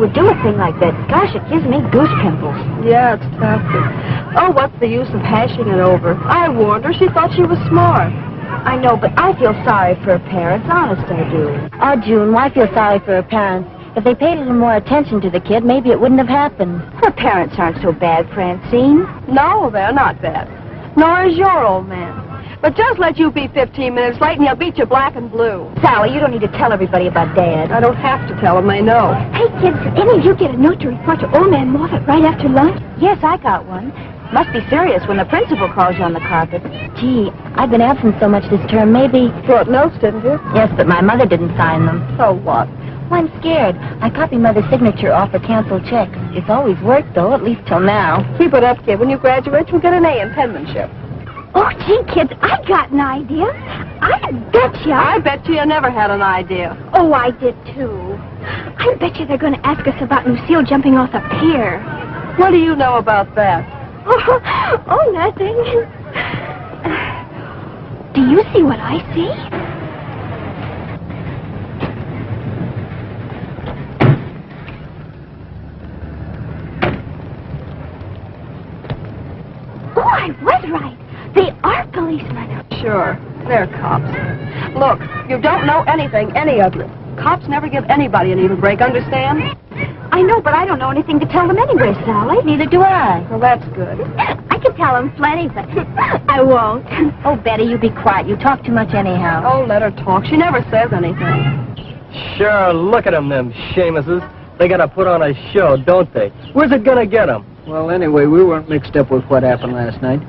would do a thing like that. Gosh, it gives me goose pimples. Yeah, it's tough. Oh, what's the use of hashing it over? I warned her. She thought she was smart. I know, but I feel sorry for her parents. Honest, I do. Oh, June, why feel sorry for her parents? If they paid a little more attention to the kid, maybe it wouldn't have happened. Her parents aren't so bad, Francine. No, they're not bad. Nor is your old man. But just let you be 15 minutes late and he'll beat you black and blue. Sally, you don't need to tell everybody about Dad. I don't have to tell them, they know. Hey, kids, did any of you get a note to report to Old Man Moffat right after lunch? Yes, I got one. Must be serious when the principal calls you on the carpet. Gee, I've been absent so much this term, maybe... Brought notes, didn't you? Yes, but my mother didn't sign them. So what? Well, I'm scared. I copy Mother's signature off her canceled checks. It's always worked, though, at least till now. Keep it up, kid. When you graduate, you'll get an A in penmanship. Oh, gee, kids, I got an idea. I bet you never had an idea. Oh, I did, too. I bet you they're going to ask us about Lucille jumping off a pier. What do you know about that? Oh, nothing. Do you see what I see? Oh, I was right. They are policemen. Sure, they're cops. Look, you don't know anything, any of you. Cops never give anybody an even break, understand? I know, but I don't know anything to tell them anyway, Sally. Neither do I. Well, that's good. I can tell them plenty, but I won't. Oh, Betty, you be quiet. You talk too much anyhow. Oh, let her talk. She never says anything. Sure, look at them Seamuses. They gotta put on a show, don't they? Where's it gonna get them? Well, anyway, we weren't mixed up with what happened last night.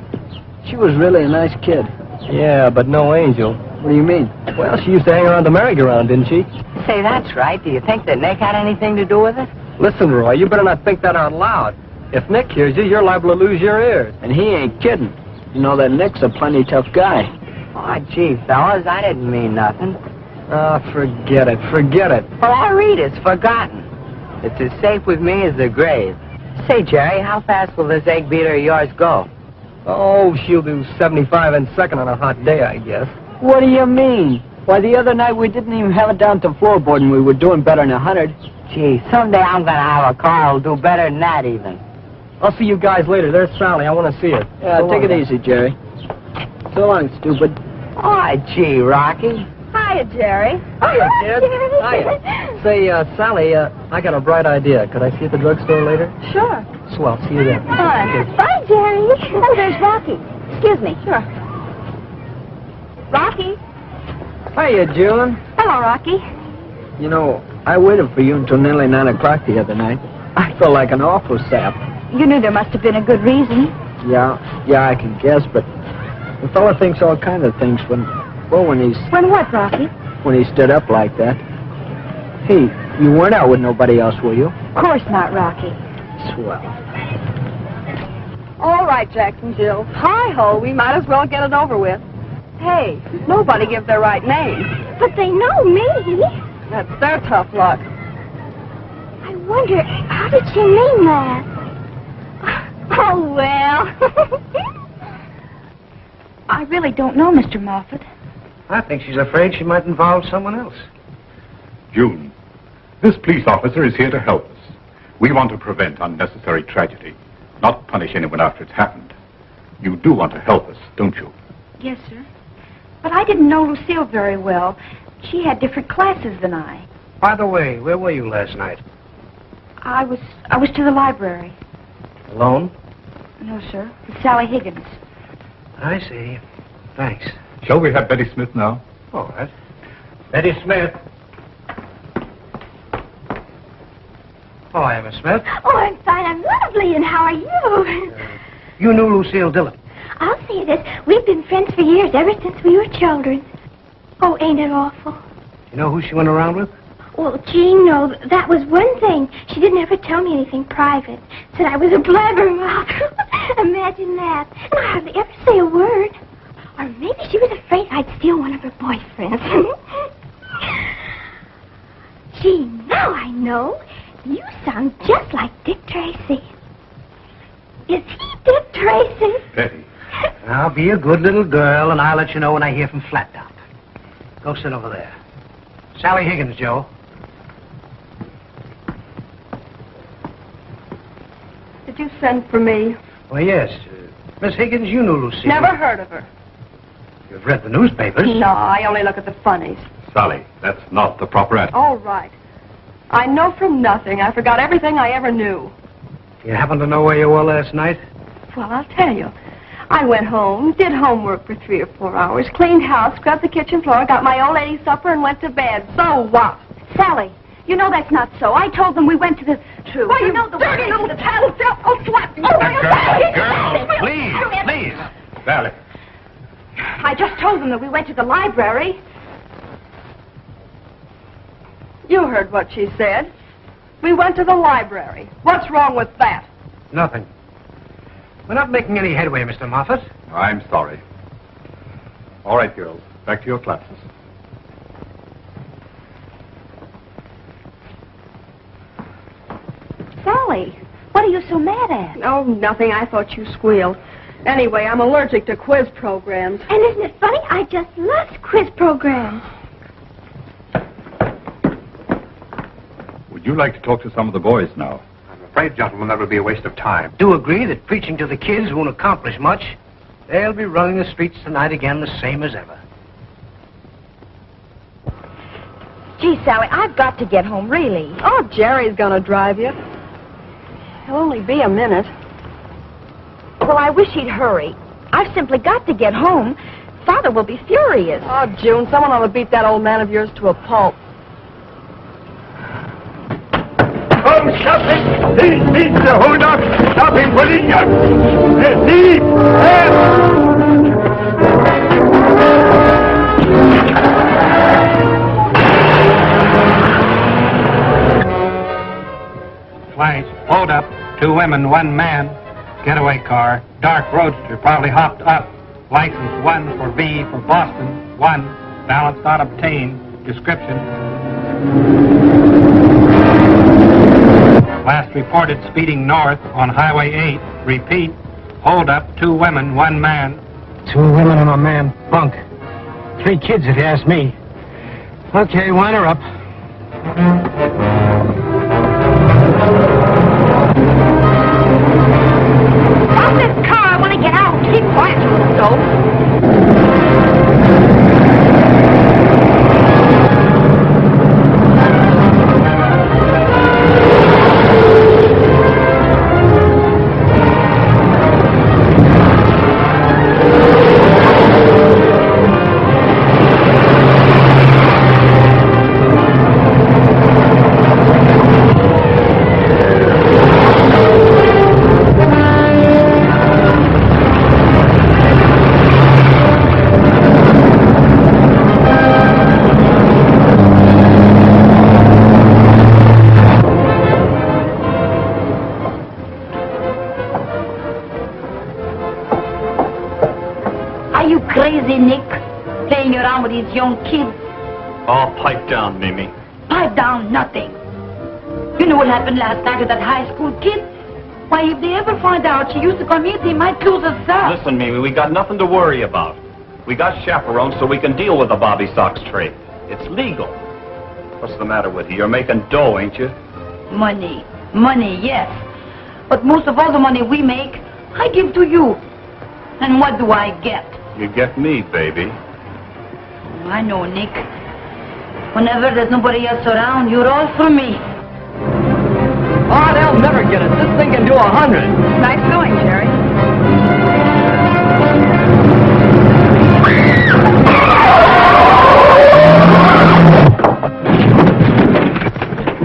She was really a nice kid. Yeah, but no angel. What do you mean? Well, she used to hang around the merry-go-round, didn't she? Say, that's right. Do you think that Nick had anything to do with it? Listen, Roy, you better not think that out loud. If Nick hears you, you're liable to lose your ears. And he ain't kidding. You know that Nick's a plenty tough guy. Oh, gee, fellas, I didn't mean nothing. Oh, forget it, forget it. Well, I read it's forgotten. It's as safe with me as the grave. Say, Jerry, how fast will this egg beater of yours go? Oh, she'll do 75 in second on a hot day, I guess. What do you mean? Why, the other night we didn't even have it down to floorboard and we were doing better than 100. Gee, someday I'm going to have a car that'll do better than that even. I'll see you guys later. There's Sally. I want to see her. Yeah, So take long. it easy, Jerry. So long, stupid. Oh, gee, Rocky. Hiya, Jerry. Hiya, kid. Hiya. Say, Sally, I got a bright idea. Could I see you at the drugstore later? Sure. Swell. See you then. Fine. Bye, Jerry. Oh, there's Rocky. Excuse me. Sure. Rocky? Hiya, June. Hello, Rocky. You know, I waited for you until nearly 9 o'clock the other night. I felt like an awful sap. You knew there must have been a good reason. Yeah, I can guess, but the fella thinks all kinds of things when he's... When what, Rocky? When he stood up like that. Hey, you weren't out with nobody else, were you? Of course not, Rocky. Swell. All right, Jackson Jill. Hi-ho, we might as well get it over with. Hey, nobody gives their right name. But they know me. That's their tough luck. I wonder, how did she mean that? Oh, well. I really don't know, Mr. Moffat. I think she's afraid she might involve someone else. June, this police officer is here to help us. We want to prevent unnecessary tragedy, not punish anyone after it's happened. You do want to help us, don't you? Yes, sir. But I didn't know Lucille very well. She had different classes than I. By the way, where were you last night? I was to the library. Alone? No, sir. With Sally Higgins. I see. Thanks. Shall we have Betty Smith now? All right. Betty Smith. Oh, hi, Miss Smith. Oh, I'm fine. I'm lovely. And how are you? You knew Lucille Dillon. I'll say this. We've been friends for years, ever since we were children. Oh, ain't it awful? You know who she went around with? Well, gee, no, that was one thing. She didn't ever tell me anything private. Said I was a blabbermouth. Imagine that. And I hardly ever say a word. Or maybe she was afraid I'd steal one of her boyfriends. Gee, now I know. You sound just like Dick Tracy. Is he Dick Tracy? Betty. Now, be a good little girl, and I'll let you know when I hear from Flattop. Go sit over there. Sally Higgins, Joe. you send for me? Why, yes. Miss Higgins, you knew Lucille. Never heard of her. You've read the newspapers. No, I only look at the funnies. Sally, that's not the proper attitude. All right. I know from nothing. I forgot everything I ever knew. You happen to know where you were last night? Well, I'll tell you. I went home, did homework for 3 or 4 hours, cleaned house, scrubbed the kitchen floor, got my old lady supper, and went to bed. So what? Sally, you know that's not so. I told them we went to the... True. Why, you dirty little tattletale! I'll slap you! Girl, please. Sally. I just told them that we went to the library. You heard what she said. We went to the library. What's wrong with that? Nothing. We're not making any headway, Mr. Moffat. I'm sorry. All right, girls. Back to your classes. Sally, what are you so mad at? Oh, nothing. I thought you squealed. Anyway, I'm allergic to quiz programs. And isn't it funny? I just love quiz programs. Would you like to talk to some of the boys now? I'm afraid, gentlemen, that would be a waste of time. Do agree that preaching to the kids won't accomplish much. They'll be running the streets tonight again the same as ever. Gee, Sally, I've got to get home, really. Oh, Jerry's gonna drive you. It'll only be a minute. Well, I wish he'd hurry. I've simply got to get home. Father will be furious. Oh, June, someone ought to beat that old man of yours to a pulp. Oh, stop it! Please, hold up! Stop him, will you? Thief! Flash, hold up. 2 women, 1 man. Getaway car. Dark roadster, probably hopped up. License 1 for V for Boston. 1. Balance not obtained. Description. Last reported speeding north on Highway 8. Repeat. Hold up. 2 women, 1 man. 2 women and a man. Bunk. 3 kids, if you ask me. Okay, wind her up. Stop this car! I want to get out. Keep quiet, you little dope. Crazy, Nick, playing around with these young kids. Oh, pipe down, Mimi. Pipe down, nothing. You know what happened last night to that high school kid? Why, if they ever find out she used to come here, they might lose us up. Listen, Mimi, we got nothing to worry about. We got chaperones so we can deal with the Bobby Sox trade. It's legal. What's the matter with you? You're making dough, ain't you? Money. Money, yes. But most of all the money we make, I give to you. And what do I get? You get me, baby. I know, Nick. Whenever there's nobody else around, you're all for me. Oh, they'll never get it. This thing can do 100. Nice going, Jerry.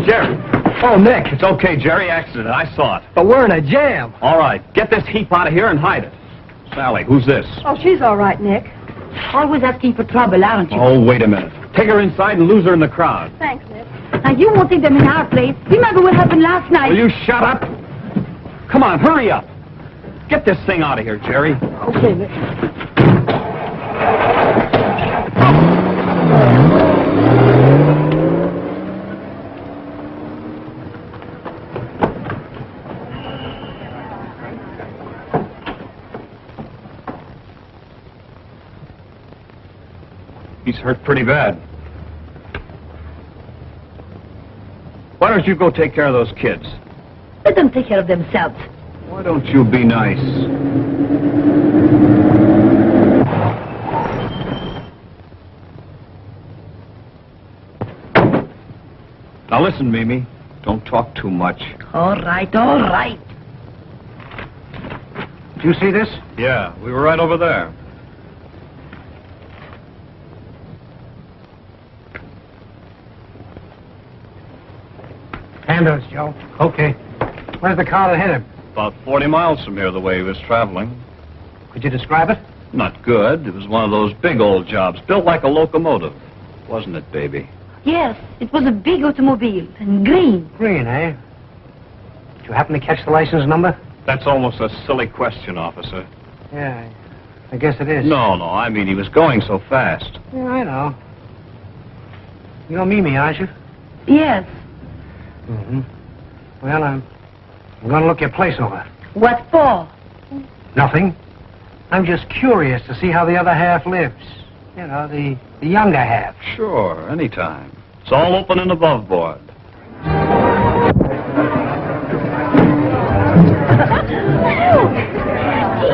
Jerry. Oh, Nick. It's okay, Jerry. Accident. I saw it. But we're in a jam. All right. Get this heap out of here and hide it. Sally, who's this? Oh, she's all right, Nick. Always asking for trouble, aren't you? Oh, wait a minute. Take her inside and lose her in the crowd. Thanks, Nick. Now, you won't think them in our place. Remember what happened last night? Will you shut up? Come on, hurry up. Get this thing out of here, Jerry. Okay, Nick. He's hurt pretty bad. Why don't you go take care of those kids? Let them take care of themselves. Why don't you be nice? Now listen, Mimi. Don't talk too much. All right, all right. Did you see this? Yeah, we were right over there. Hand us, Joe. Okay. Where's the car that hit him? About 40 miles from here, the way he was traveling. Could you describe it? Not good. It was one of those big old jobs, built like a locomotive. Wasn't it, baby? Yes, it was a big automobile, and green. Green, eh? Did you happen to catch the license number? That's almost a silly question, officer. Yeah, I guess it is. No, I mean he was going so fast. Yeah, I know. You're Mimi, aren't you? Yes. Mm-hmm. Well, I'm going to look your place over. What for? Nothing. I'm just curious to see how the other half lives. You know, the younger half. Sure, anytime. It's all open and above board.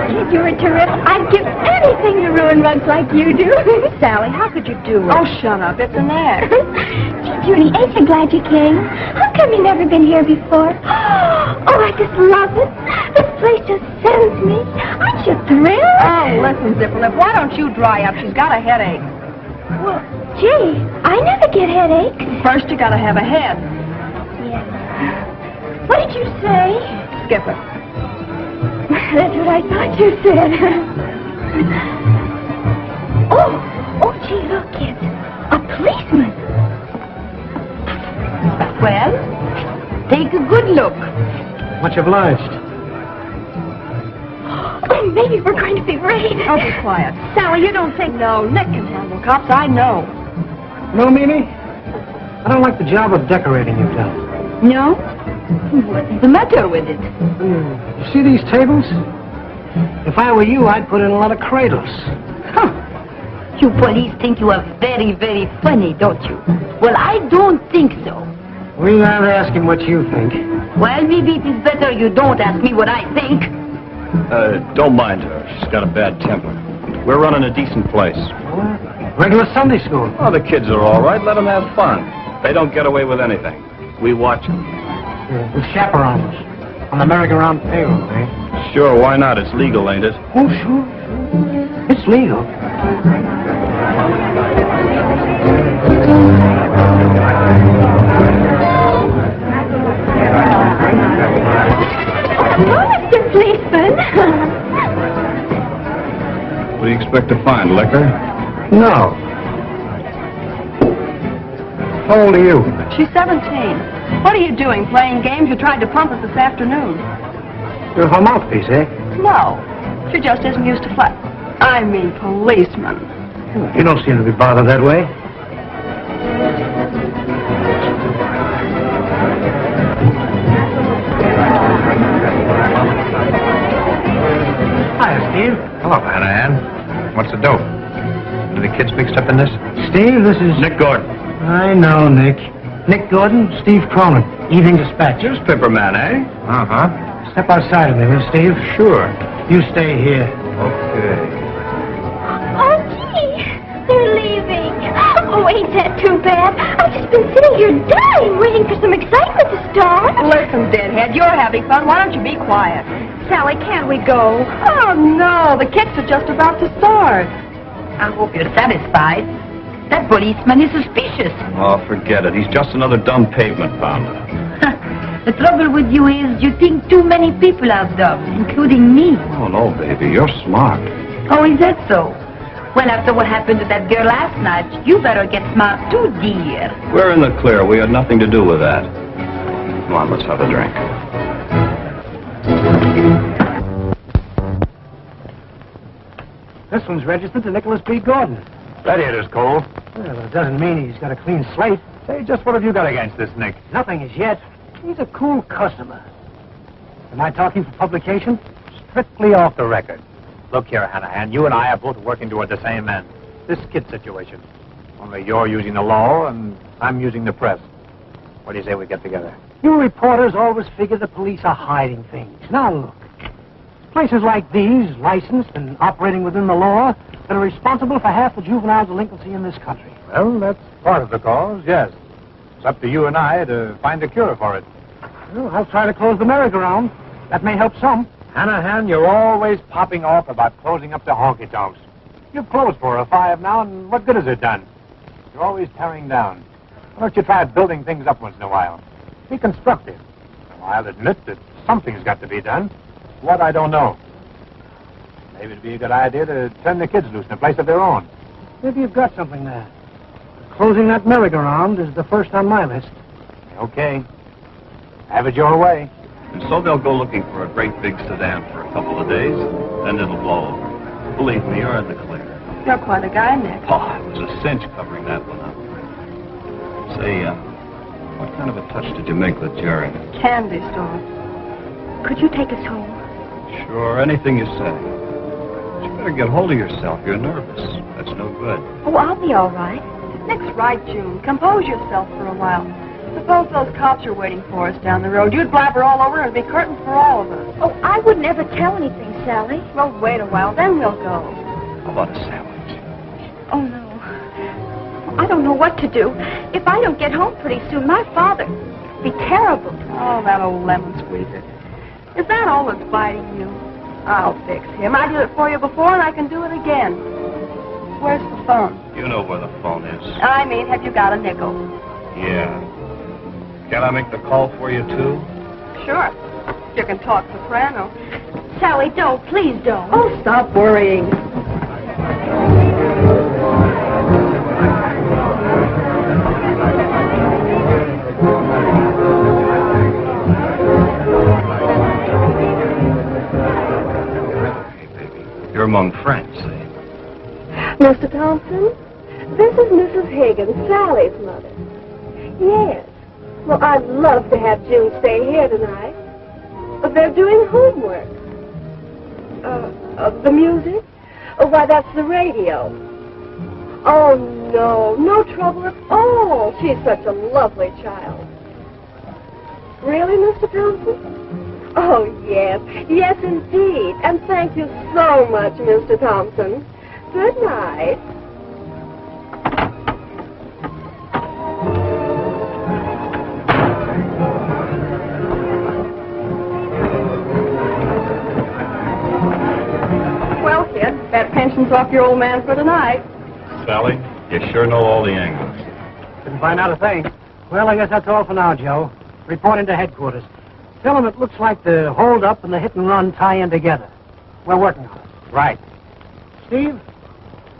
Kid, you're terrific. I'd give anything to ruin rugs like you do. Sally, how could you do it? Oh, shut up. It's an act. Gee, Judy, ain't you glad you came? How come you never been here before? Oh, I just love it. This place just soothes me. Aren't you thrilled? Oh, listen, Zipperlip, why don't you dry up? She's got a headache. Well, gee, I never get headaches. First, you gotta have a head. Yeah. What did you say? Skip it. That's what I thought you said. Oh, gee, look, kids. A policeman. Well, take a good look. Much obliged. Oh, maybe we're going to be raided. Oh, be quiet. Sally, you don't think... No, Nick can handle cops, I know. No, Mimi? I don't like the job of decorating you've done. No? What's the matter with it? You see these tables? If I were you, I'd put in a lot of cradles. Huh. You police think you are very, very funny, don't you? Well, I don't think so. We're not asking what you think. Well, maybe it is better you don't ask me what I think. Don't mind her. She's got a bad temper. We're running a decent place. Regular Sunday school. Oh, the kids are all right. Let them have fun. They don't get away with anything. We watch them. Yeah, with chaperones. On the merry-go-round payroll, eh? Sure, why not? It's legal, ain't it? Oh, sure. It's legal. Oh, Mr. Policeman. What do you expect to find, liquor? No. How old are you? She's 17. What are you doing, playing games? You tried to pump us this afternoon. You're her mouthpiece, eh? No, she just isn't used to I mean, policeman. You don't seem to be bothered that way. Hiya, Steve. Hello, Hannah Ann. What's the dope? Are the kids mixed up in this? Steve, this is... Nick Gordon. I know, Nick. Nick Gordon, Steve Cronin, Evening Dispatch. Newspaper man, eh? Uh-huh. Step outside of me, will you, Steve? Sure. You stay here. Okay. Oh, gee, they're leaving. Oh, ain't that too bad? I've just been sitting here dying, waiting for some excitement to start. Listen, deadhead, you're having fun. Why don't you be quiet? Sally, can't we go? Oh, no, the kicks are just about to start. I hope you're satisfied. That policeman is suspicious. Oh, forget it. He's just another dumb pavement pounder. The trouble with you is you think too many people are dumb, including me. Oh, no, baby. You're smart. Oh, is that so? Well, after what happened to that girl last night, you better get smart too, dear. We're in the clear. We had nothing to do with that. Come on, let's have a drink. This one's registered to Nicholas B. Gordon. Gladiator's Cole. Well, it doesn't mean he's got a clean slate. Say, just what have you got against this Nick? Nothing as yet. He's a cool customer. Am I talking for publication? Strictly off the record. Look here, Hanahan, you and I are both working toward the same end. This kid situation. Only you're using the law, and I'm using the press. What do you say we get together? You reporters always figure the police are hiding things. Now look, Places like these, licensed and operating within the law, that are responsible for half the juvenile delinquency in this country. Well, that's part of the cause, yes. It's up to you and I to find a cure for it. Well, I'll try to close the merry-go-round. That may help some. Hanahan, you're always popping off about closing up the honky-tonks. You've closed 4 or 5 now, and what good has it done? You're always tearing down. Why don't you try building things up once in a while? Be constructive. Well, I'll admit that something's got to be done. What, I don't know. Maybe it'd be a good idea to turn the kids loose in a place of their own. Maybe you've got something there. Closing that merry-go-round is the first on my list. Okay. Have it your way. And so they'll go looking for a great big sedan for a couple of days, then it'll blow over. Believe me, you're in the clear. You're quite a guy, Nick. Oh, it was a cinch covering that one up. Say, what kind of a touch did you make with Jerry? Candy store. Could you take us home? Sure, anything you say. But you better get hold of yourself. You're nervous. That's no good. Oh, I'll be all right. Nick's right, June. Compose yourself for a while. Suppose those cops are waiting for us down the road. You'd blabber all over and be curtains for all of us. Oh, I would never tell anything, Sally. Well, wait a while, then we'll go. How about a sandwich? Oh, no. I don't know what to do. If I don't get home pretty soon, my father will be terrible. Oh, that old lemon squeezer. Is that all that's biting you? I'll fix him. I did it for you before, and I can do it again. Where's the phone? You know where the phone is. I mean, have you got a nickel? Yeah. Can I make the call for you, too? Sure. You can talk soprano. Sally, don't. Please don't. Oh, stop worrying. Hey, baby. You're among friends, eh? Mr. Thompson, this is Mrs. Higgins, Sally's mother. Yes. Well, I'd love to have June stay here tonight. But they're doing homework. The music? Oh, why, that's the radio. Oh, no. No trouble at all. She's such a lovely child. Really, Mr. Thompson? Oh, yes. Yes, indeed. And thank you so much, Mr. Thompson. Good night. Well, kid, that pension's off your old man for tonight. Sally, you sure know all the angles. Didn't find out a thing. Well, I guess that's all for now, Joe. Reporting to headquarters. Tell them it looks like the hold-up and the hit-and-run tie in together. We're working on it. Right. Steve,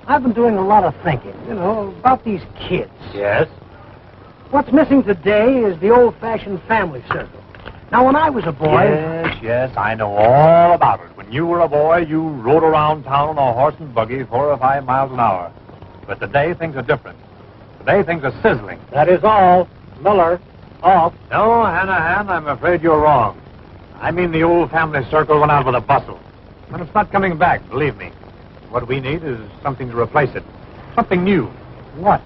I've been doing a lot of thinking, about these kids. Yes? What's missing today is the old-fashioned family circle. Now, when I was a boy... Yes, I know all about it. When you were a boy, you rode around town on a horse and buggy 4 or 5 miles an hour. But today, things are different. Today, things are sizzling. That is all. Miller, off. No, Hanahan, I'm afraid you're wrong. I mean the old family circle went out with a bustle. But it's not coming back, believe me. What we need is something to replace it. Something new. What?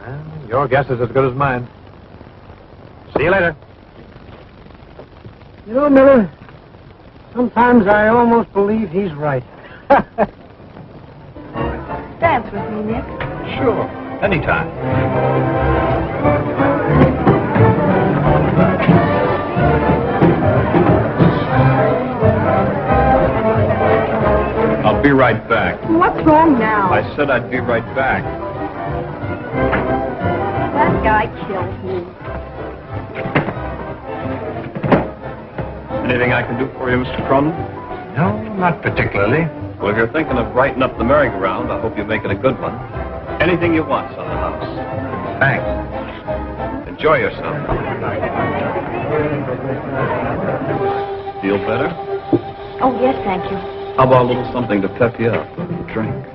Well, your guess is as good as mine. See you later. Miller, sometimes I almost believe he's right. Dance with me, Nick. Sure. Anytime. I'll be right back. What's wrong now? I said I'd be right back. That guy killed me. Anything I can do for you, Mr. Cronin? No, not particularly. Well, if you're thinking of brighten up the merry-go-round, I hope you make it a good one. Anything you want, son of the house. Thanks. Enjoy yourself. Feel better? Oh, yes, thank you. How about a little something to pep you up? A drink?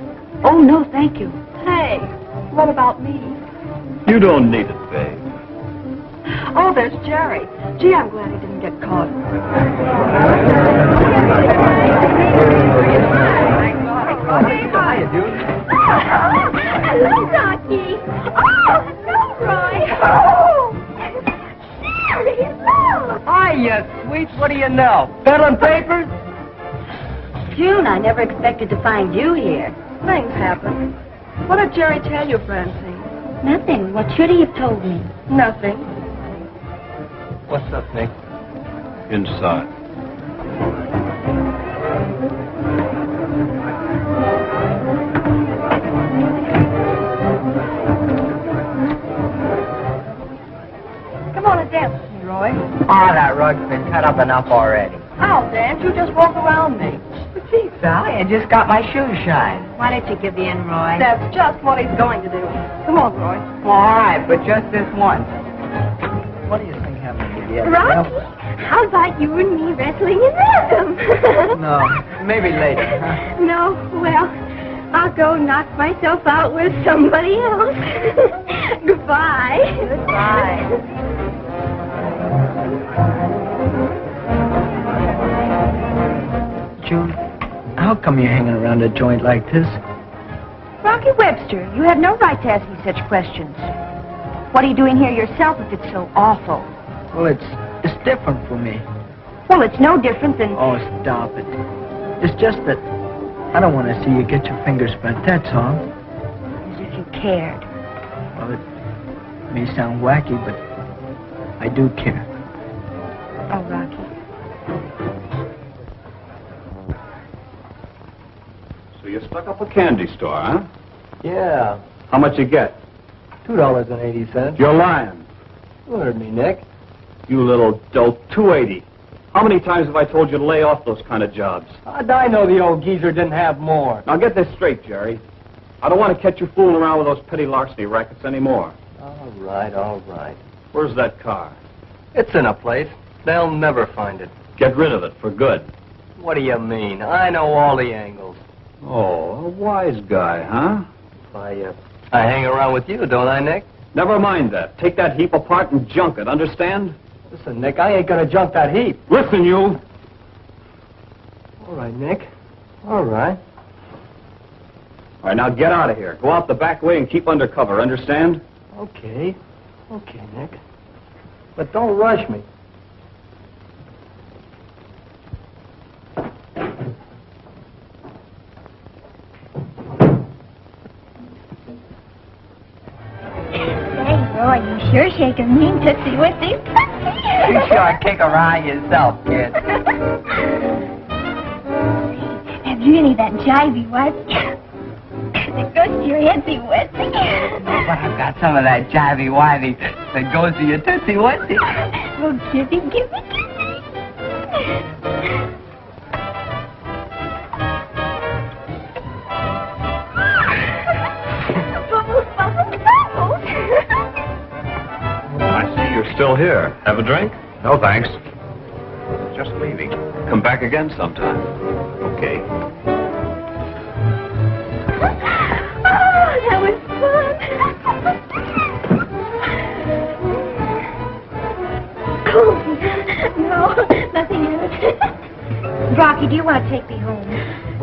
Oh, no, thank you. Hey, what about me? You don't need it, babe. Oh, there's Jerry. Gee, I'm glad he didn't get caught. Hiya, Jude. Hello, Rocky. Oh, hello, Roy. Oh, Jerry, hello. Hiya, sweet. What do you know? Peddling papers? June, I never expected to find you here. Things happen. What did Jerry tell you, Francine? Nothing. What should he have told me? Nothing. What's up, Nick? Inside. Come on and dance with me, Roy. Oh, that rug's been cut up enough already. I'll dance. You just walk around me. But gee, Sally, I just got my shoes shined. Why don't you give in, Roy? That's just what he's going to do. Come on, Roy. All right, but just this once. What do you think happened to you? Rocky, how about you and me wrestling in rhythm? No, maybe later, huh? No, well, I'll go knock myself out with somebody else. Goodbye. Goodbye. June, how come you're hanging around a joint like this? Rocky Webster, you have no right to ask me such questions. What are you doing here yourself if it's so awful? Well, it's different for me. Well, it's no different than... Oh, stop it. It's just that I don't want to see you get your fingers bent, that's all. As if you cared. Well, it may sound wacky, but I do care. Oh, Rocky. So you stuck up a candy store, huh? Yeah, How much you get? $2.80. You're lying. You heard me, Nick. You little dope. $2.80. How many times have I told you to lay off those kind of jobs? How'd I know the old geezer didn't have more? Now get this straight, Jerry. I don't want to catch you fooling around with those petty larceny rackets anymore. All right, all right. Where's that car? It's in a place. They'll never find it. Get rid of it for good. What do you mean? I know all the angles. Oh, a wise guy, huh? I hang around with you, don't I, Nick? Never mind that. Take that heap apart and junk it, understand? Listen, Nick, I ain't gonna junk that heap. Listen, you! All right, Nick. All right. All right, now get out of here. Go out the back way and keep under cover, understand? Okay. Okay, Nick. But don't rush me. Say, Roy, you sure shake a mean tootsie with these You sure kick around yourself, kid. That's really that jivey, was it goes to your headsy wutsy. But I've got some of that jivey-wivey that goes to your tootsie-wutsy. Well, give me. Bubbles, bubbles, bubbles. I see you're still here. Have a drink? No, thanks. Just leaving. Come back again sometime. Okay. Oh, that was fun. Oh, no, nothing else. Rocky, do you want to take me home?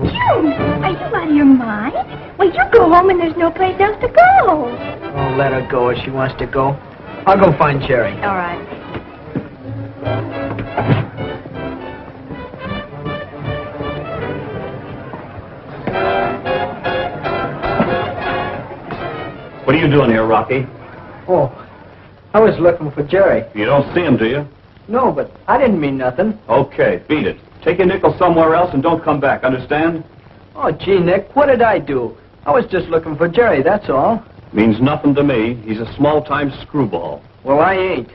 June, are you out of your mind? Well, you go home and there's no place else to go. Oh, let her go if she wants to go. I'll go find Jerry. All right. What are you doing here, Rocky? Oh, I was looking for Jerry. You don't see him, do you? No, but I didn't mean nothing. Okay, beat it. Take your nickel somewhere else and don't come back, understand? Oh, gee, Nick, what did I do? I was just looking for Jerry, that's all. Means nothing to me. He's a small-time screwball. Well, I ain't.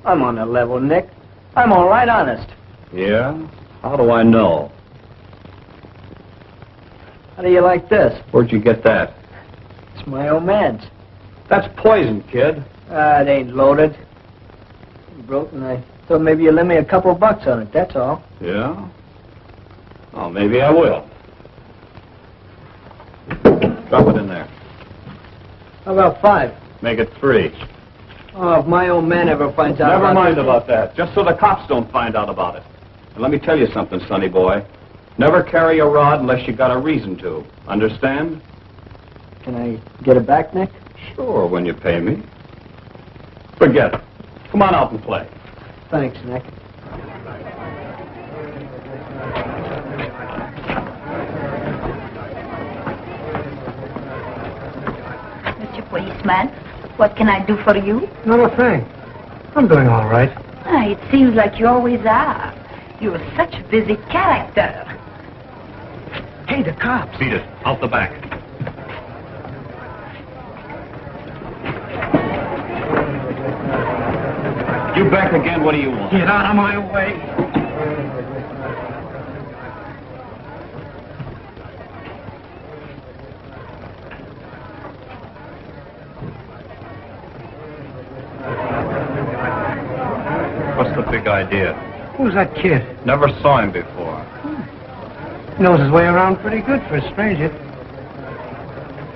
I'm on the level, Nick. I'm all right honest. Yeah? How do I know? How do you like this? Where'd you get that? It's my old man's. That's poison, kid. It ain't loaded. It broke, and I thought maybe you'd lend me a couple bucks on it, that's all. Yeah? Oh, maybe I will. Drop it in there. How about 5? Make it 3. Oh, if my old man ever finds out Never about mind this- about that. Just so the cops don't find out about it. And let me tell you something, sonny boy. Never carry a rod unless you got a reason to. Understand? Can I get it back, Nick? Sure, when you pay me. Forget it. Come on out and play. Thanks, Nick. Policeman, what can I do for you? Not a thing. I'm doing all right. It seems like you always are. You're such a busy character. Hey, the cops. Beat it. Out the back. You back again? What do you want? Get out of my way. What's the big idea? Who's that kid? Never saw him before. Knows his way around pretty good for a stranger.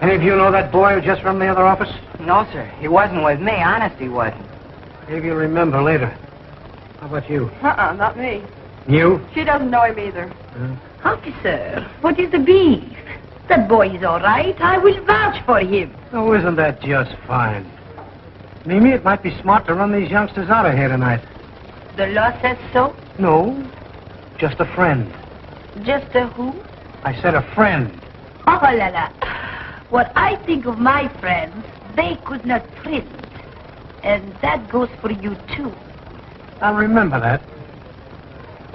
Any of you know that boy who just from the other office? No, sir. He wasn't with me. Honest, he wasn't. Maybe you'll remember later. How about you? Not me. You? She doesn't know him either. Officer, what is the beef? That boy is all right. I will vouch for him. Oh, isn't that just fine? Mimi, it might be smart to run these youngsters out of here tonight. The law says so? No, just a friend. Just a who? I said a friend. Oh, la la. What I think of my friends, they could not print. And that goes for you, too. I'll remember that.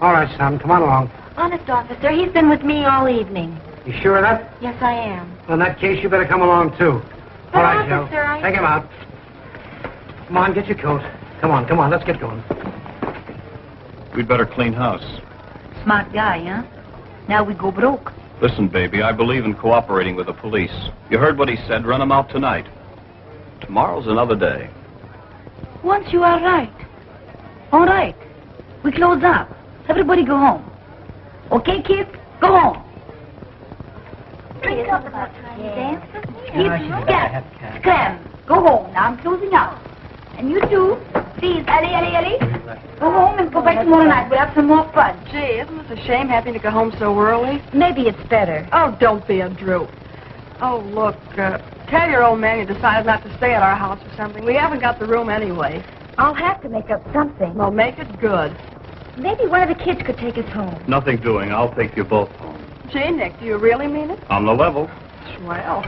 All right, son, come on along. Honest, officer, he's been with me all evening. You sure of that? Yes, I am. Well, in that case, you better come along, too. But All right, officer, Joe. Take him out. Come on, get your coat. Come on, let's get going. We'd better clean house. Smart guy, huh? Now we go broke. Listen, baby, I believe in cooperating with the police. You heard what he said. Run him out tonight. Tomorrow's another day. Once you are right. All right. We close up. Everybody go home. Okay, kid? Go home. Scram. Go home. Now I'm closing out. And you too. Please, Ellie. Go home and go back tomorrow night. We'll have some more fun. Gee, isn't this a shame having to go home so early? Maybe it's better. Oh, don't be a droop. Oh, look, tell your old man you decided not to stay at our house or something. We haven't got the room anyway. I'll have to make up something. Well, make it good. Maybe one of the kids could take us home. Nothing doing. I'll take you both home. Gee, Nick, do you really mean it? On the level. Swell.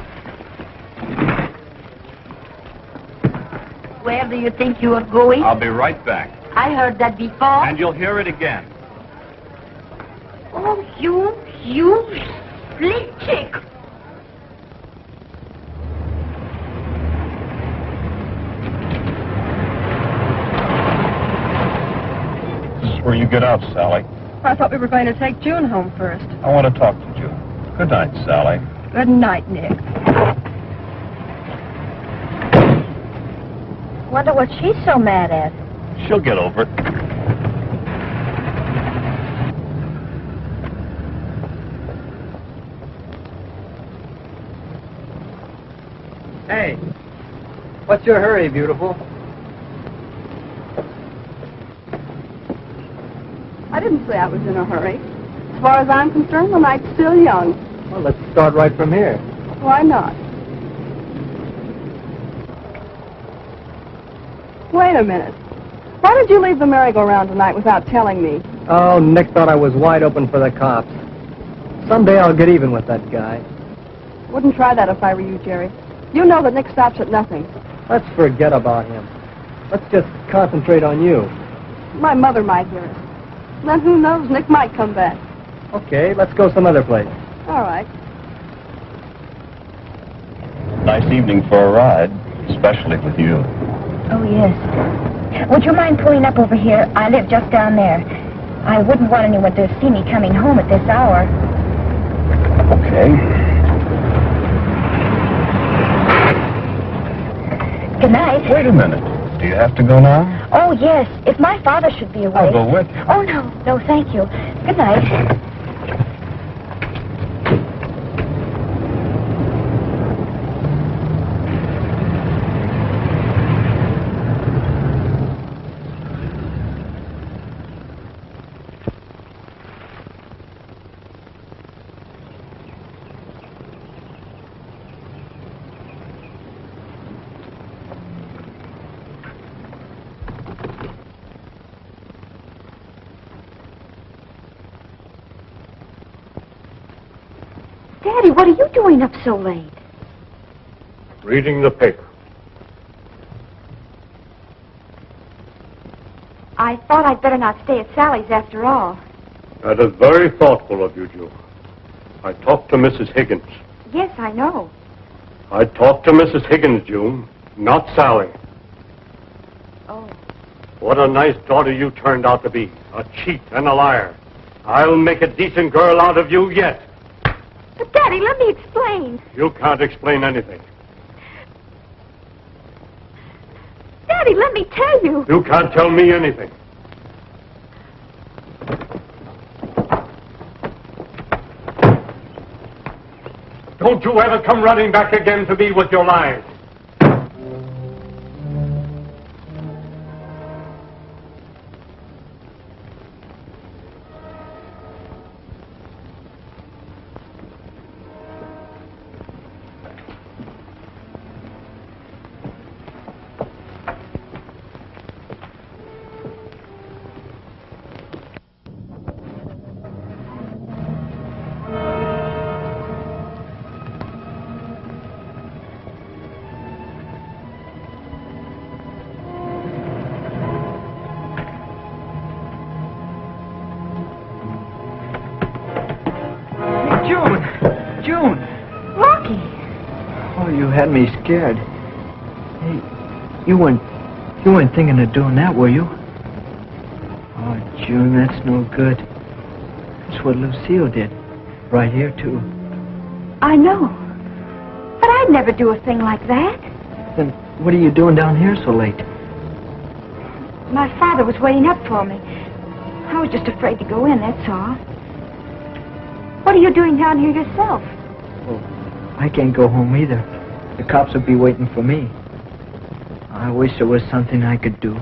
Where do you think you are going? I'll be right back. I heard that before. And you'll hear it again. Oh, you split chick. This is where you get out, Sally. I thought we were going to take June home first. I want to talk to June. Good night, Sally. Good night, Nick. Wonder what she's so mad at. She'll get over it. Hey, what's your hurry, beautiful? I didn't say I was in a hurry. As far as I'm concerned, the night's still young. Well, let's start right from here. Why not? Wait a minute. Why did you leave the merry-go-round tonight without telling me? Oh, Nick thought I was wide open for the cops. Someday I'll get even with that guy. Wouldn't try that if I were you, Jerry. You know that Nick stops at nothing. Let's forget about him. Let's just concentrate on you. My mother might hear us. Then who knows, Nick might come back. Okay, let's go some other place. All right. Nice evening for a ride, especially with you. Oh, yes. Would you mind pulling up over here? I live just down there. I wouldn't want anyone to see me coming home at this hour. Okay. Good night. Wait a minute. Do you have to go now? Oh, yes. If my father should be away. I'll go with you. Oh, no. No, thank you. Good night. Daddy, what are you doing up so late? Reading the paper. I thought I'd better not stay at Sally's after all. That is very thoughtful of you, June. I talked to Mrs. Higgins. Yes, I know. I talked to Mrs. Higgins, June, not Sally. Oh. What a nice daughter you turned out to be. A cheat and a liar. I'll make a decent girl out of you yet. But, Daddy, let me explain. You can't explain anything. Daddy, let me tell you. You can't tell me anything. Don't you ever come running back again to me with your lies. June! Rocky! Oh, you had me scared. Hey, you weren't thinking of doing that, were you? Oh, June, that's no good. That's what Lucille did. Right here, too. I know. But I'd never do a thing like that. Then what are you doing down here so late? My father was waiting up for me. I was just afraid to go in, that's all. What are you doing down here yourself? Oh, I can't go home either. The cops will be waiting for me. I wish there was something I could do.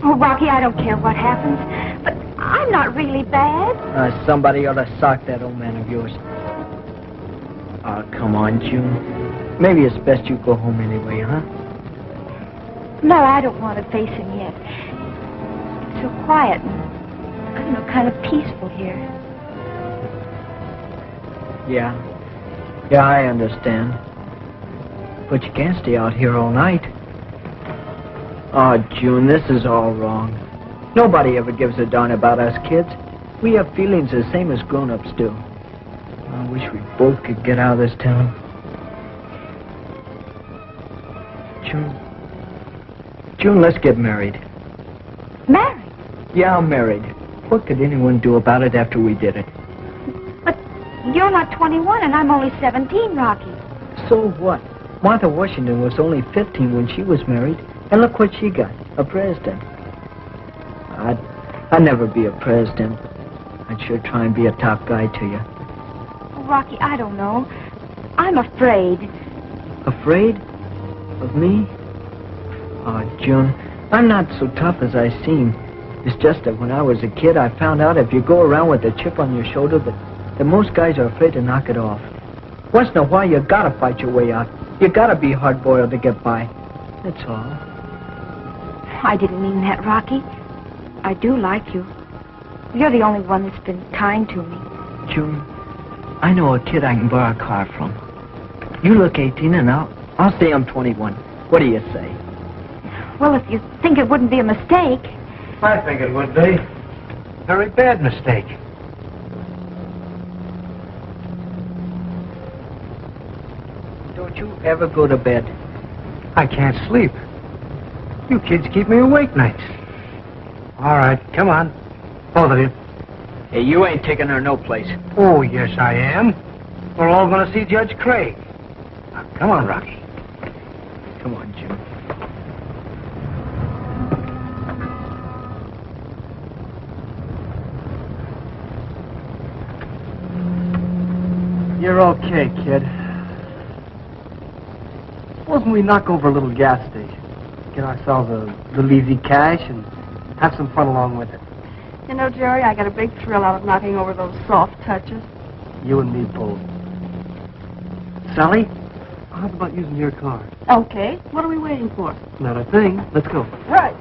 Oh, Rocky, I don't care what happens. But I'm not really bad. Somebody ought to sock that old man of yours. Oh, come on, June. Maybe it's best you go home anyway, huh? No, I don't want to face him yet. It's so quiet and, I don't know, kind of peaceful here. Yeah, I understand. But you can't stay out here all night. Oh, June, this is all wrong. Nobody ever gives a darn about us kids. We have feelings the same as grown-ups do. I wish we both could get out of this town. June, let's get married. Married? Yeah, I'm married. What could anyone do about it after we did it? You're not 21 and I'm only 17, Rocky. So what? Martha Washington was only 15 when she was married, and look what she got, a president. I'd never be a president. I'd sure try and be a top guy to you. Oh, Rocky, I don't know. I'm afraid. Afraid? Of me? Oh, June, I'm not so tough as I seem. It's just that when I was a kid, I found out if you go around with a chip on your shoulder that most guys are afraid to knock it off. Once in a while, you gotta fight your way out. You gotta be hard-boiled to get by. That's all. I didn't mean that, Rocky. I do like you. You're the only one that's been kind to me. June, I know a kid I can borrow a car from. You look 18 and I'll say I'm 21. What do you say? Well, if you think it wouldn't be a mistake. I think it would be. Very bad mistake. Don't you ever go to bed? I can't sleep. You kids keep me awake nights. All right, come on. Both of you. Hey, you ain't taking her no place. Oh, yes, I am. We're all going to see Judge Craig. Now, come on, Rocky. Come on, Jim. You're okay, kid. Supposing we knock over a little gas station, get ourselves a little easy cash, and have some fun along with it. You know, Jerry, I got a big thrill out of knocking over those soft touches. You and me both. Sally, how about using your car? Okay. What are we waiting for? Not a thing. Let's go. Right.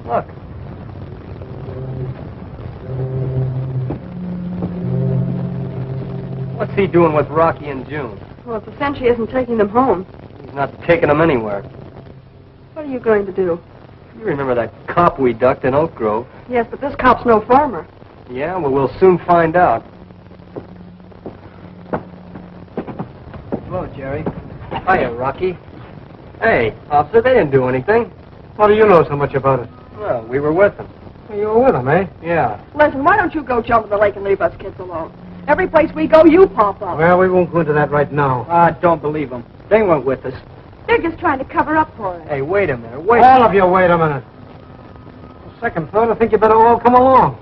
Look. What's What's he doing with Rocky and June? Well, it's a cinch he isn't taking them home. He's not taking them anywhere. What are you going to do? You remember that cop we ducked in Oak Grove? Yes, but this cop's no farmer. Yeah, well, we'll soon find out. Hello, Jerry. Hiya, Rocky. Hey, officer, they didn't do anything. How do you know so much about it? Well, we were with them. Well, you were with them, eh? Yeah. Listen, why don't you go jump in the lake and leave us kids alone? Every place we go, you pop up. Well, we won't go into that right now. Don't believe them. They weren't with us. They're just trying to cover up for us. Hey, wait a minute. All of you, wait a minute. Second thought, I think you better all come along.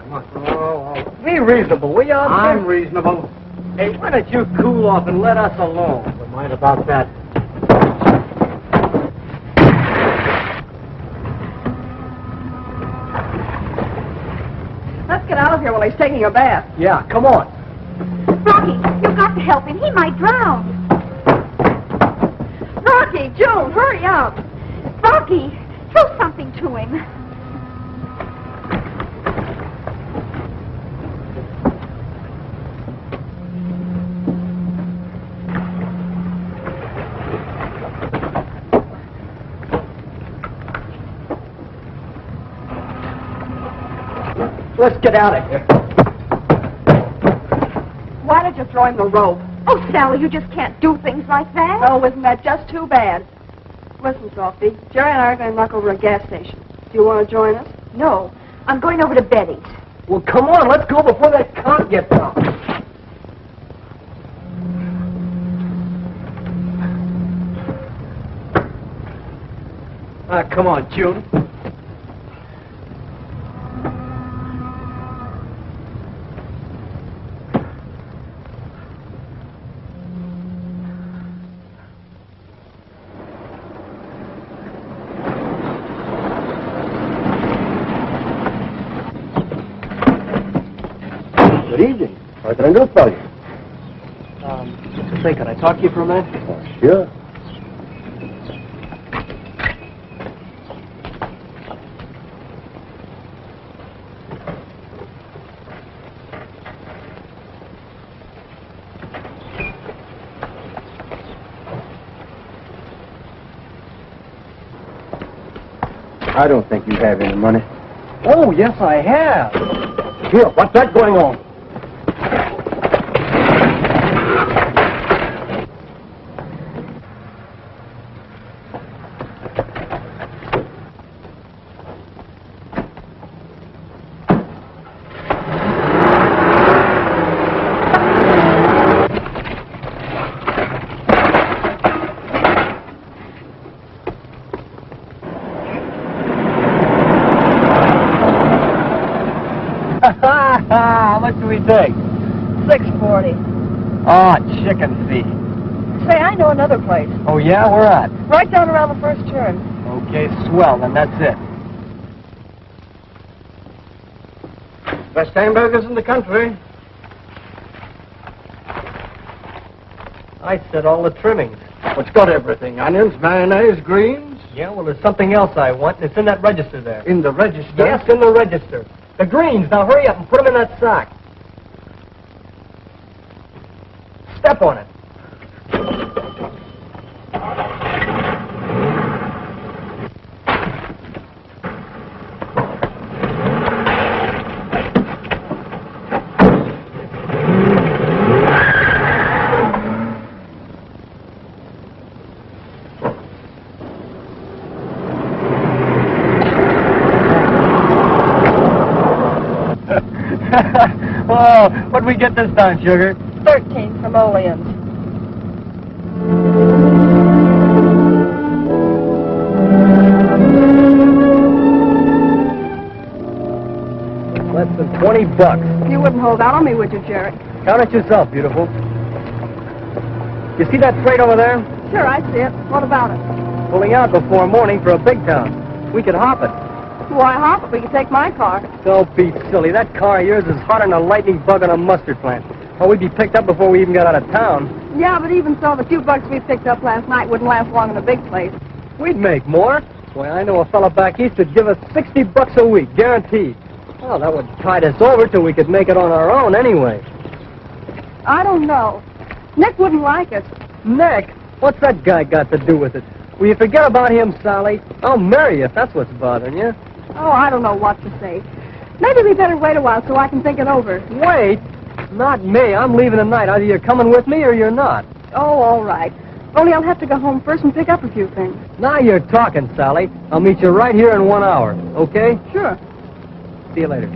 Come on. Oh, be reasonable, will you? I'm reasonable. Hey, why don't you cool off and let us alone? Don't mind about that. Let's get out of here while he's taking a bath. Yeah, come on. Rocky, you've got to help him. He might drown. Rocky, June, hurry up. Rocky, do something to him. Let's get out of here. Why did you throw him the rope? Oh, Sally, you just can't do things like that. Oh, isn't that just too bad? Listen, Sophie, Jerry and I are going to knock over a gas station. Do you want to join us? No, I'm going over to Betty's. Well, come on, let's go before that cop gets out. Come on, June. Good evening. What can I do for you? Just a thing, can I talk to you for a minute? Sure. I don't think you have any money. Oh, yes, I have. Here, what's that going on? How much do we take? $6.40. Oh, chicken feed. Say, I know another place. Oh, yeah? Where at? Right down around the first turn. Okay, swell, then that's it. Best hamburgers in the country. I said all the trimmings. What's got everything? Onions, mayonnaise, greens? Yeah, well, there's something else I want, and it's in that register there. In the register? Yes, in the register. The greens. Now hurry up and put them in that sack. Step on it. Whoa, what'd we get this time, sugar? 13 simoleons. Less than $20. You wouldn't hold out on me, would you, Jerry? Count it yourself, beautiful. You see that freight over there? Sure, I see it. What about it? Pulling out before morning for a big town. We could hop it. Why hop it? We could take my car. Don't be silly. That car of yours is hotter than a lightning bug on a mustard plant. Or we'd be picked up before we even got out of town. Yeah, but even so, the few bucks we picked up last night wouldn't last long in a big place. We'd make more. Why, I know a fella back east would give us $60 a week, guaranteed. Well, that would tide us over till we could make it on our own anyway. I don't know. Nick wouldn't like it. Nick? What's that guy got to do with it? Will you forget about him, Sally? I'll marry you if that's what's bothering you. Oh, I don't know what to say. Maybe we better wait a while so I can think it over. Wait! Not me. I'm leaving tonight. Either you're coming with me or you're not. Oh, all right. Only I'll have to go home first and pick up a few things. Now you're talking, Sally. I'll meet you right here in 1 hour, okay? Sure. See you later.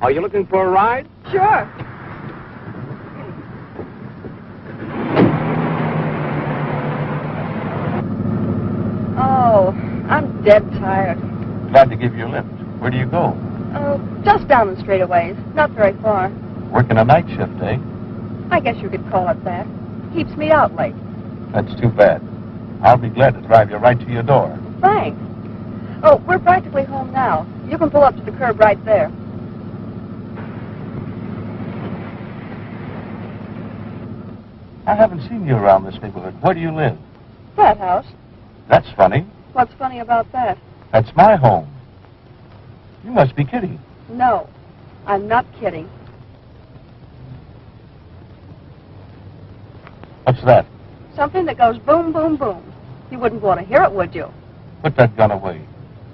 Are you looking for a ride? Sure. Oh, I'm dead tired. Glad to give you a lift. Where do you go? Just down the street a ways. Not very far. Working a night shift, eh? I guess you could call it that. Keeps me out late. That's too bad. I'll be glad to drive you right to your door. Thanks. Oh, we're practically home now. You can pull up to the curb right there. I haven't seen you around this neighborhood. Where do you live? That house. That's funny. What's funny about that? That's my home. You must be kidding. No, I'm not kidding. What's that? Something that goes boom, boom, boom. You wouldn't want to hear it, would you? Put that gun away.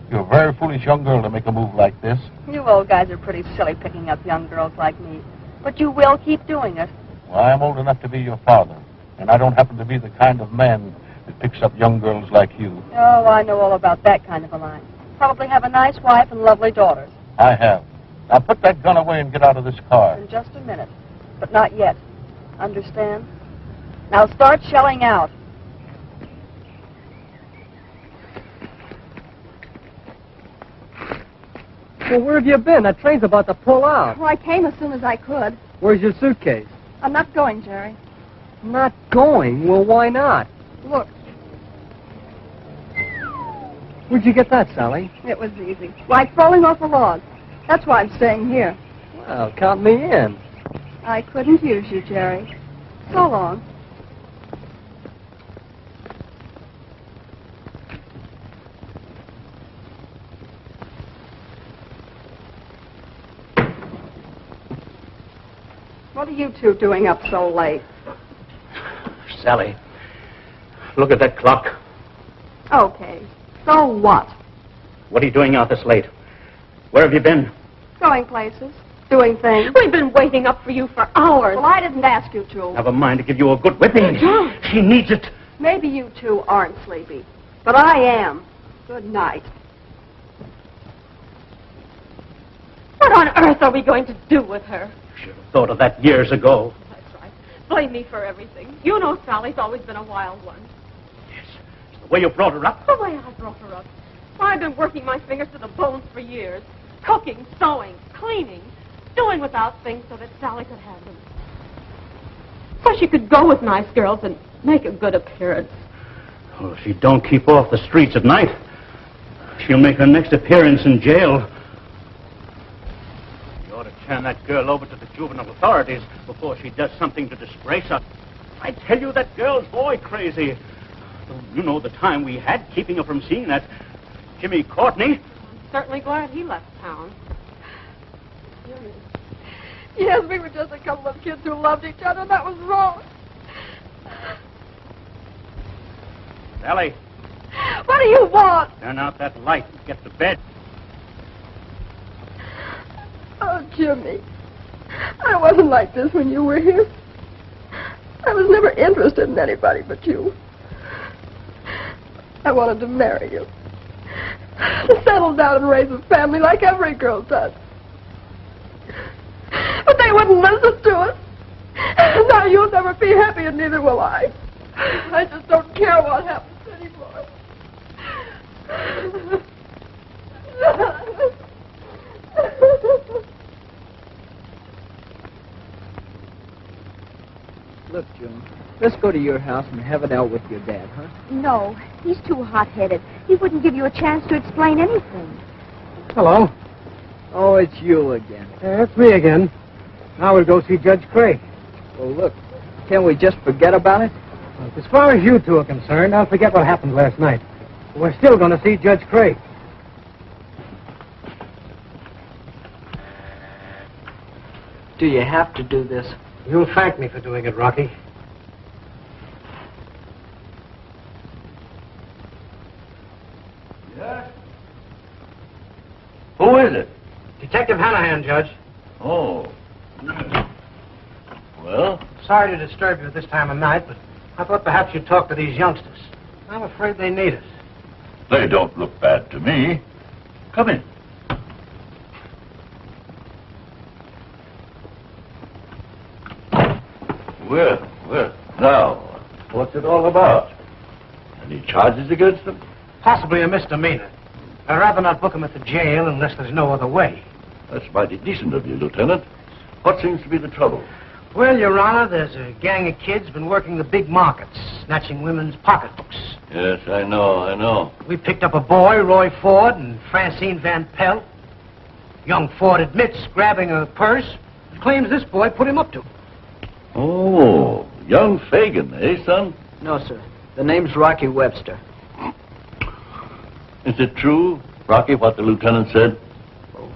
You're a very foolish young girl to make a move like this. You old guys are pretty silly picking up young girls like me. But you will keep doing it. Well, I'm old enough to be your father, and I don't happen to be the kind of man that picks up young girls like you. Oh, I know all about that kind of a line. Probably have a nice wife and lovely daughters. I have. Now put that gun away and get out of this car. In just a minute. But not yet. Understand? Now start shelling out. Well, where have you been? That train's about to pull out. Well, I came as soon as I could. Where's your suitcase? I'm not going, Jerry. Not going? Well, why not? Look, Where'd you get that, Sally? it was easy. Like falling off a log. That's why I'm staying here. Well, count me in. I couldn't use you, Jerry. So long. What are you two doing up so late? Sally, look at that clock. Okay. So what? What are you doing out this late? Where have you been? Going places. Doing things. We've been waiting up for you for hours. Well, I didn't ask you to. Have a mind to give you a good whipping. She needs it. Maybe you two aren't sleepy. But I am. Good night. What on earth are we going to do with her? Should have thought of that years ago. That's right. Blame me for everything. You know Sally's always been a wild one. Yes. It's the way you brought her up. The way I brought her up. I've been working my fingers to the bones for years. Cooking, sewing, cleaning, doing without things so that Sally could have them. So she could go with nice girls and make a good appearance. Well, if she don't keep off the streets at night, she'll make her next appearance in jail. You ought to turn that girl over to the juvenile authorities before she does something to disgrace us. I tell you, that girl's boy crazy. You know the time we had keeping her from seeing that Jimmy Courtney. I'm certainly glad he left town. Yes, we were just a couple of kids who loved each other, and that was wrong. Sally, What do you want? turn out that light and get to bed. Oh, Jimmy. I wasn't like this when you were here. I was never interested in anybody but you. I wanted to marry you. Settle down and raise a family like every girl does. But they wouldn't listen to us. Now you'll never be happy, and neither will I. I just don't care what happens anymore. Look, June, let's go to your house and have it out with your dad, huh? No, he's too hot-headed. He wouldn't give you a chance to explain anything. Hello. Oh, it's you again. It's me again. Now we'll go see Judge Craig. Well, look, can't we just forget about it? As far as you two are concerned, I'll forget what happened last night. We're still going to see Judge Craig. Do you have to do this? You'll thank me for doing it, Rocky. Yes? Who is it? Detective Hanahan, Judge. Oh. Well? Sorry to disturb you at this time of night, but I thought perhaps you'd talk to these youngsters. I'm afraid they need us. They don't look bad to me. Come in. Well, now, what's it all about? Any charges against them? Possibly a misdemeanor. I'd rather not book them at the jail unless there's no other way. That's mighty decent of you, Lieutenant. What seems to be the trouble? Well, Your Honor, there's a gang of kids been working the big markets, snatching women's pocketbooks. Yes, I know. We picked up a boy, Roy Ford, and Francine Van Pelt. Young Ford admits grabbing a purse, claims this boy put him up to. Oh, young Fagan, eh, son? No, sir. The name's Rocky Webster. Is it true, Rocky, what the lieutenant said? Oh,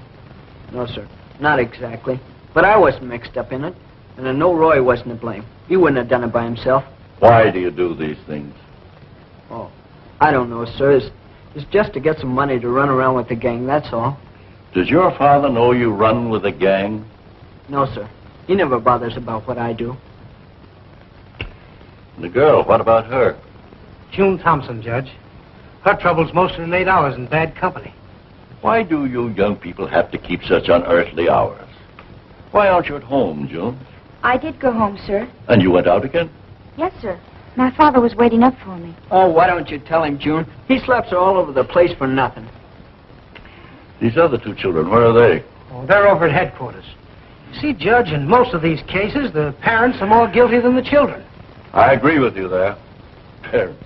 no, sir. Not exactly. But I wasn't mixed up in it. And I know Roy wasn't to blame. He wouldn't have done it by himself. Why do you do these things? Oh, I don't know, sir. It's just to get some money to run around with the gang, that's all. Does your father know you run with a gang? No, sir. He never bothers about what I do. The girl, what about her? June Thompson, Judge. Her trouble's mostly in 8 hours in bad company. Why do you young people have to keep such unearthly hours? Why aren't you at home, June? I did go home, sir. And you went out again? Yes, sir. My father was waiting up for me. Oh, why don't you tell him, June? He slaps her all over the place for nothing. These other two children, where are they? Oh, they're over at headquarters. See, Judge, in most of these cases, the parents are more guilty than the children. I agree with you there. Parents.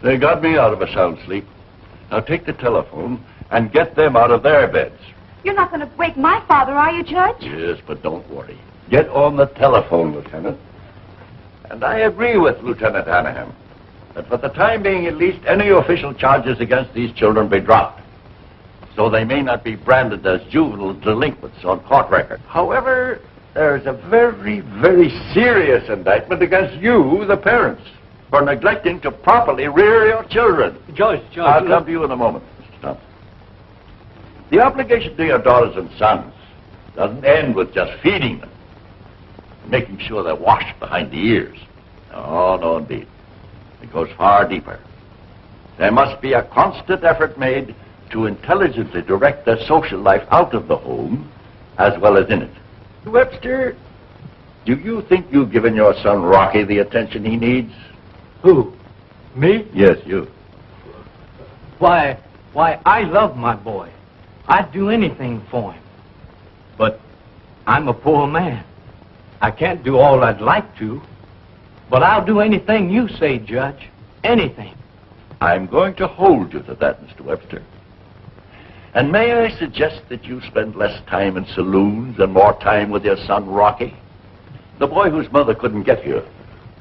They got me out of a sound sleep. Now take the telephone and get them out of their beds. You're not going to wake my father, are you, Judge? Yes, but don't worry. Get on the telephone, Lieutenant. And I agree with Lieutenant Hanahan that for the time being, at least, any official charges against these children be dropped, so they may not be branded as juvenile delinquents on court record. However, there's a very, very serious indictment against you, the parents, for neglecting to properly rear your children. Judge. I'll come to you in a moment, Mr. Thompson. The obligation to your daughters and sons doesn't end with just feeding them, making sure they're washed behind the ears. No, indeed. It goes far deeper. There must be a constant effort made to intelligently direct their social life out of the home as well as in it. Webster, do you think you've given your son Rocky the attention he needs? Who? Me? Yes, you. Why, I love my boy. I'd do anything for him. But I'm a poor man. I can't do all I'd like to. But I'll do anything you say, Judge. Anything. I'm going to hold you to that, Mr. Webster. And may I suggest that you spend less time in saloons and more time with your son, Rocky? The boy whose mother couldn't get here.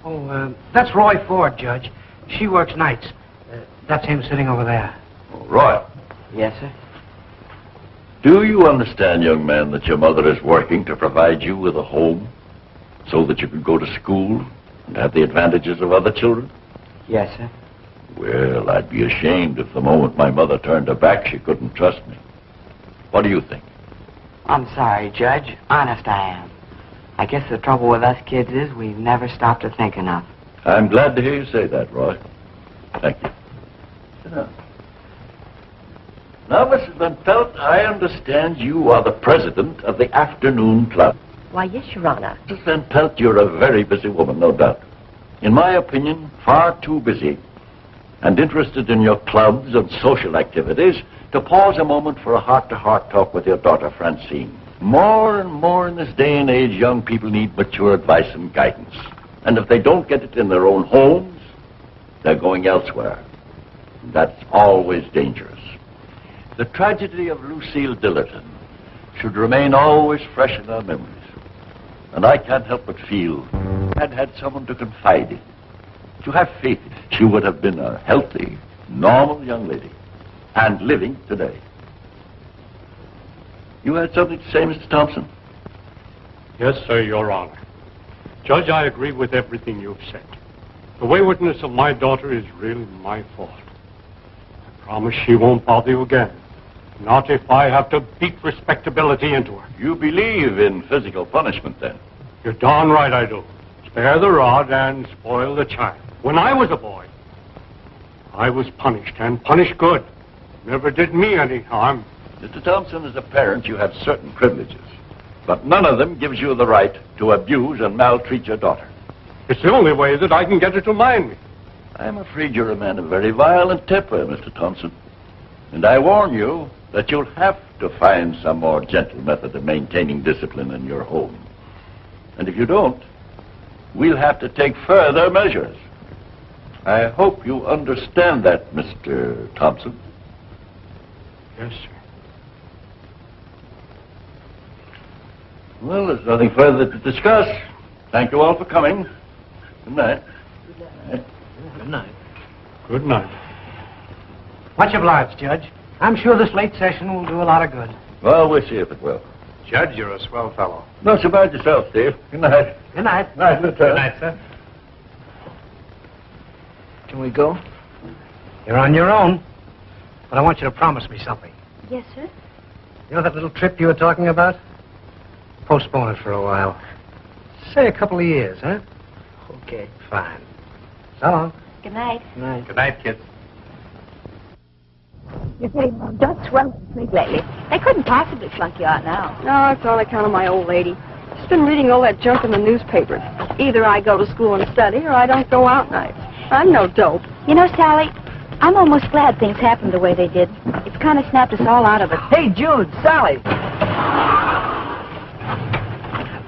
Oh, that's Roy Ford, Judge. She works nights. That's him sitting over there. Oh, Roy. Yes, sir. Do you understand, young man, that your mother is working to provide you with a home so that you can go to school and have the advantages of other children? Yes, sir. Well, I'd be ashamed if the moment my mother turned her back, she couldn't trust me. What do you think? I'm sorry, Judge. Honest, I am. I guess the trouble with us kids is we've never stopped to think enough. I'm glad to hear you say that, Roy. Thank you. Sit down. Now, Mrs. Van Pelt, I understand you are the president of the afternoon club. Why, yes, Your Honor. Mrs. Van Pelt, you're a very busy woman, no doubt. In my opinion, far too busy and interested in your clubs and social activities to pause a moment for a heart-to-heart talk with your daughter, Francine. More and more in this day and age, young people need mature advice and guidance. And if they don't get it in their own homes, they're going elsewhere. That's always dangerous. The tragedy of Lucille Dillerton should remain always fresh in our memories. And I can't help but feel I'd had someone to confide in, to have faith in. She would have been a healthy, normal young lady, and living today. You had something to say, Mr. Thompson? Yes, sir, Your Honor. Judge, I agree with everything you've said. The waywardness of my daughter is really my fault. I promise she won't bother you again. Not if I have to beat respectability into her. You believe in physical punishment, then? You're darn right I do. Spare the rod and spoil the child. When I was a boy, I was punished, and punished good. Never did me any harm. Mr. Thompson, as a parent, you have certain privileges, but none of them gives you the right to abuse and maltreat your daughter. It's the only way that I can get her to mind me. I'm afraid you're a man of very violent temper, Mr. Thompson. And I warn you that you'll have to find some more gentle method of maintaining discipline in your home. And if you don't, we'll have to take further measures. I hope you understand that, Mr. Thompson. Yes, sir. Well, there's nothing further to discuss. Thank you all for coming. Good night. Good night. Good night. Much obliged, Judge. I'm sure this late session will do a lot of good. Well, we'll see if it will. Judge, you're a swell fellow. Not so bad yourself, Steve. Good night. Good night. Night, Lieutenant. Good night, sir. Can we go? You're on your own. But I want you to promise me something. Yes, sir. You know that little trip you were talking about? Postpone it for a while. Say a couple of years, huh? Okay. Fine. So long. Good night. Night. Good night, kids. You say, don't swell to sleep lately. They couldn't possibly flunk you out now. No, it's on account of my old lady. She's been reading all that junk in the newspapers. Either I go to school and study, or I don't go out nights. I'm no dope. You know, Sally, I'm almost glad things happened the way they did. It's kind of snapped us all out of it. Hey, Jude, Sally.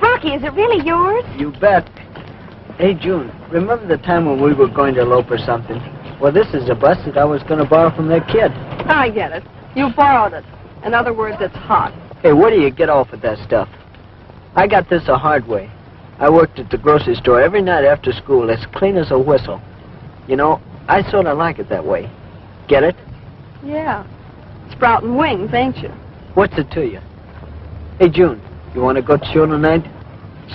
Rocky, is it really yours? You bet. Hey, June, remember the time when we were going to elope or something? Well, this is a bus that I was going to borrow from that kid. I get it. You borrowed it. In other words, it's hot. Hey, where do you get off with that stuff? I got this the hard way. I worked at the grocery store every night after school, as clean as a whistle. You know, I sort of like it that way. Get it? Yeah. Sprouting wings, ain't you? What's it to you? Hey, June, you want to go to show tonight?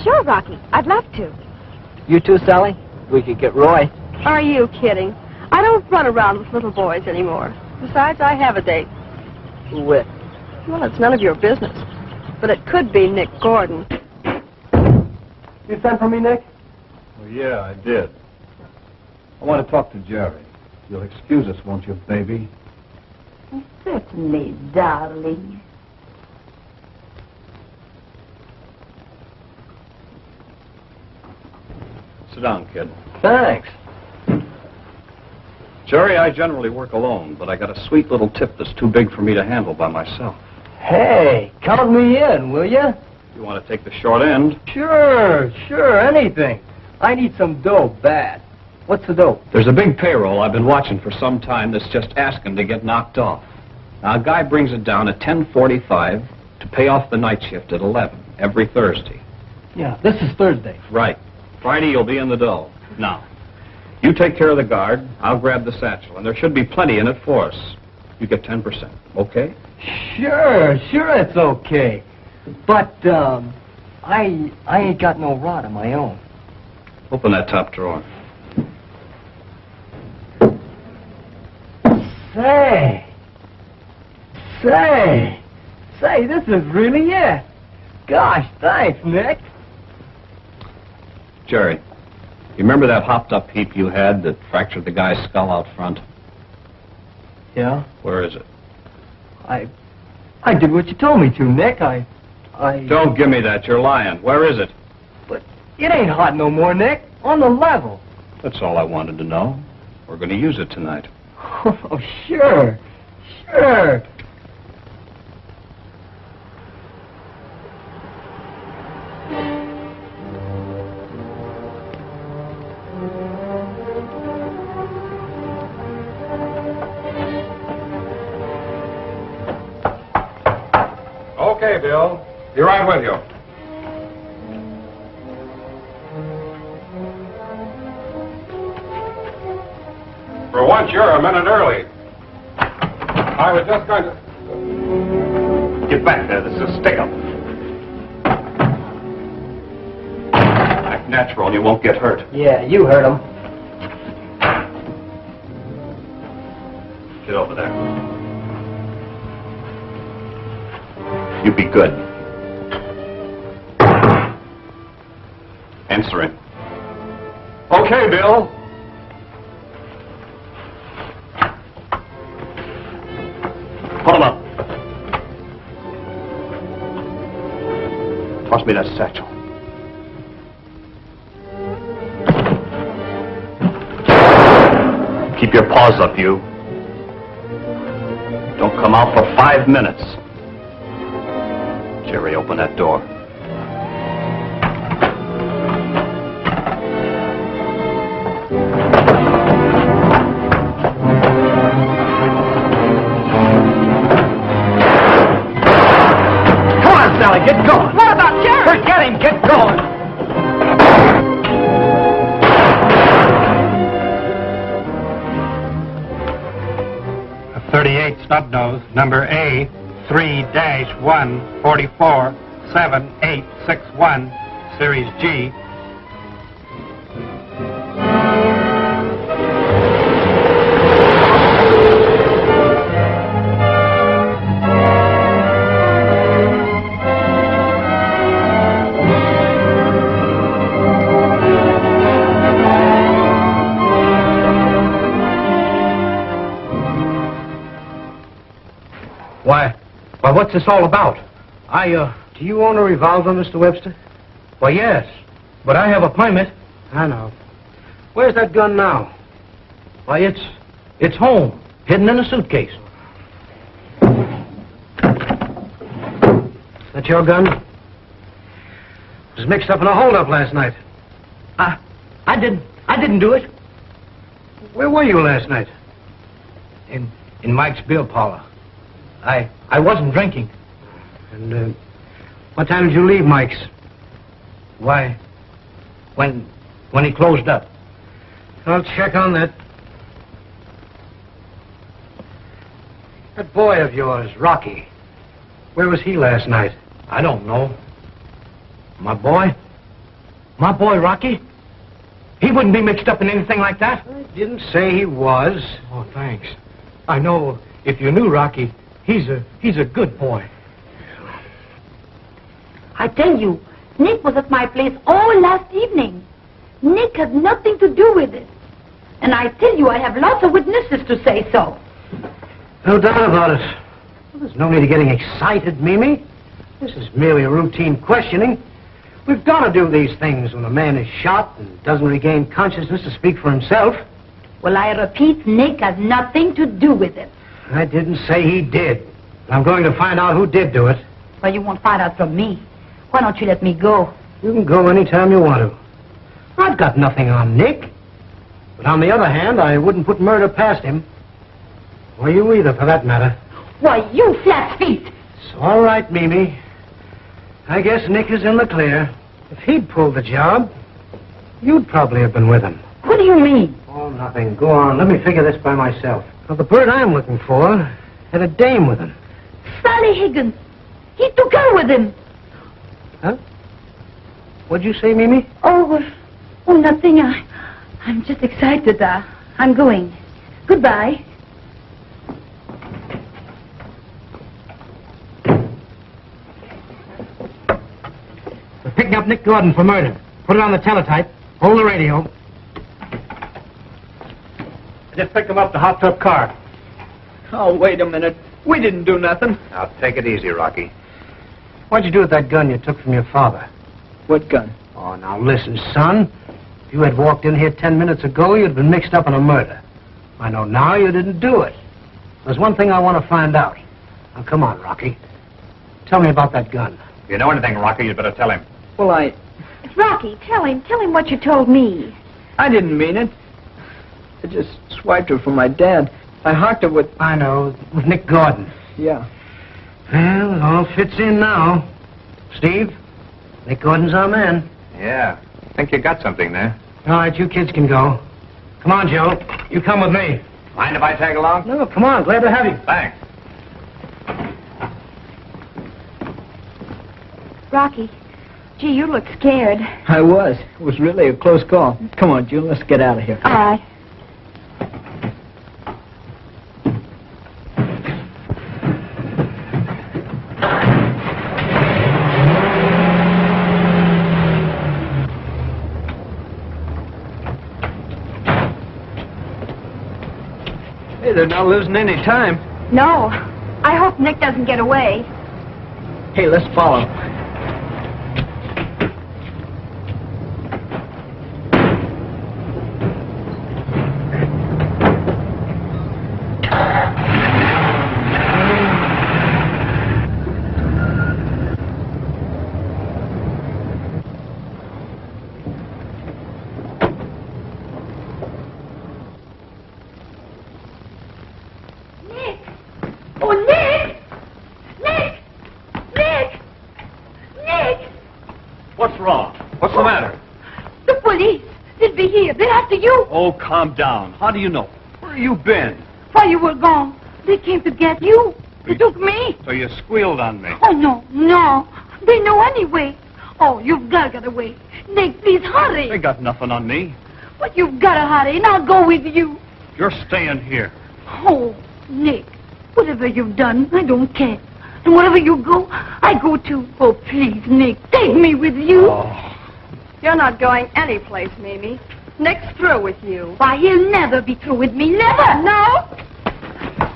Sure, Rocky. I'd love to. You too, Sally? We could get Roy. Are you kidding? I don't run around with little boys anymore. Besides, I have a date. Who with? Well, it's none of your business. But it could be Nick Gordon. You sent for me, Nick? Well, yeah, I did. I want to talk to Jerry. You'll excuse us, won't you, baby? Certainly, darling. Sit down, kid. Thanks. Jerry, I generally work alone, but I got a sweet little tip that's too big for me to handle by myself. Hey, count me in, will you? You want to take the short end? Sure, anything. I need some dough bad. What's the dough? There's a big payroll I've been watching for some time that's just asking to get knocked off. Now, a guy brings it down at 10:45 to pay off the night shift at 11 every Thursday. Yeah, this is Thursday. Right. Friday, you'll be in the dough. Now, you take care of the guard, I'll grab the satchel, and there should be plenty in it for us. You get 10%, okay? Sure, it's okay. But, I ain't got no rod of my own. Open that top drawer. Say, this is really it. Gosh, thanks, Nick. Jerry, you remember that hopped-up heap you had that fractured the guy's skull out front? Yeah? Where is it? I did what you told me to, Nick. I... Don't give me that. You're lying. Where is it? But it ain't hot no more, Nick. On the level. That's all I wanted to know. We're going to use it tonight. Oh, sure. Okay, Bill. Be right with you. For once, you're a minute early. I was just going to... Get back there. This is a stick-up. Act natural and you won't get hurt. Yeah, you heard him. Get over there. You be good. Answering. Okay, Bill. Put him up. Toss me that satchel. Keep your paws up, you. Don't come out for 5 minutes. Jerry, open that door. Come on, Sally, get going. What about Jerry? Forget him, get going. A 38 snub-nose, number A, 3-1-44-7861, Series G. Why, what's this all about? Do you own a revolver, Mr. Webster? Why, yes, but I have a permit. I know. Where's that gun now? Why, it's home, hidden in a suitcase. That your gun? It was mixed up in a holdup last night. I didn't do it. Where were you last night? In Mike's beer parlor. I wasn't drinking. And, what time did you leave Mike's? Why, when he closed up. I'll check on that. That boy of yours, Rocky, where was he last night? I don't know. My boy? My boy, Rocky? He wouldn't be mixed up in anything like that. I didn't say he was. Oh, thanks. I know if you knew Rocky, he's a good boy. I tell you, Nick was at my place all last evening. Nick has nothing to do with it. And I tell you, I have lots of witnesses to say so. No doubt about it. Well, there's no need of getting excited, Mimi. This is merely a routine questioning. We've got to do these things when a man is shot and doesn't regain consciousness to speak for himself. Well, I repeat, Nick has nothing to do with it. I didn't say he did. I'm going to find out who did do it. Well, you won't find out from me. Why don't you let me go? You can go any time you want to. I've got nothing on Nick. But on the other hand, I wouldn't put murder past him. Or you either, for that matter. Why, you flat feet! It's all right, Mimi. I guess Nick is in the clear. If he'd pulled the job, you'd probably have been with him. What do you mean? Oh, nothing. Go on. Let me figure this by myself. Now, the bird I'm looking for had a dame with him. Sally Higgins. He took her with him. Huh? What'd you say, Mimi? Oh, nothing. I'm just excited. I'm going. Goodbye. We're picking up Nick Gordon for murder. Put it on the teletype. Hold the radio. I just picked him up the hot tub car. Oh, wait a minute. We didn't do nothing. Now, take it easy, Rocky. What'd you do with that gun you took from your father? What gun? Oh, now listen, son. If you had walked in here 10 minutes ago, you'd been mixed up in a murder. I know now you didn't do it. There's one thing I want to find out. Now, come on, Rocky. Tell me about that gun. If you know anything, Rocky, you'd better tell him. Well, Rocky, tell him what you told me. I didn't mean it. I just swiped her for my dad. I hocked her with... I know, with Nick Gordon. Yeah. Well, it all fits in now. Steve, Nick Gordon's our man. Yeah. I think you got something there. All right, you kids can go. Come on, Joe. You come with me. Mind if I tag along? No, come on. Glad to have you. Thanks. Rocky, gee, you look scared. I was. It was really a close call. Come on, June, let's get out of here. All right. Hey, they're not losing any time. No. I hope Nick doesn't get away. Hey, let's follow. What's wrong? What's the matter? The police. They'll be here. They're after you. Oh, calm down. How do you know? Where have you been? While you were gone, they came to get you. They took me. So you squealed on me. Oh, no. They know anyway. Oh, you've got to get away. Nick, please hurry. They got nothing on me. But you've got to hurry, and I'll go with you. You're staying here. Oh, Nick, whatever you've done, I don't care. And wherever you go, I go too. Oh, please, Nick, take me with you. Oh. You're not going anyplace, Mimi. Nick's through with you. Why, he'll never be through with me, never. No?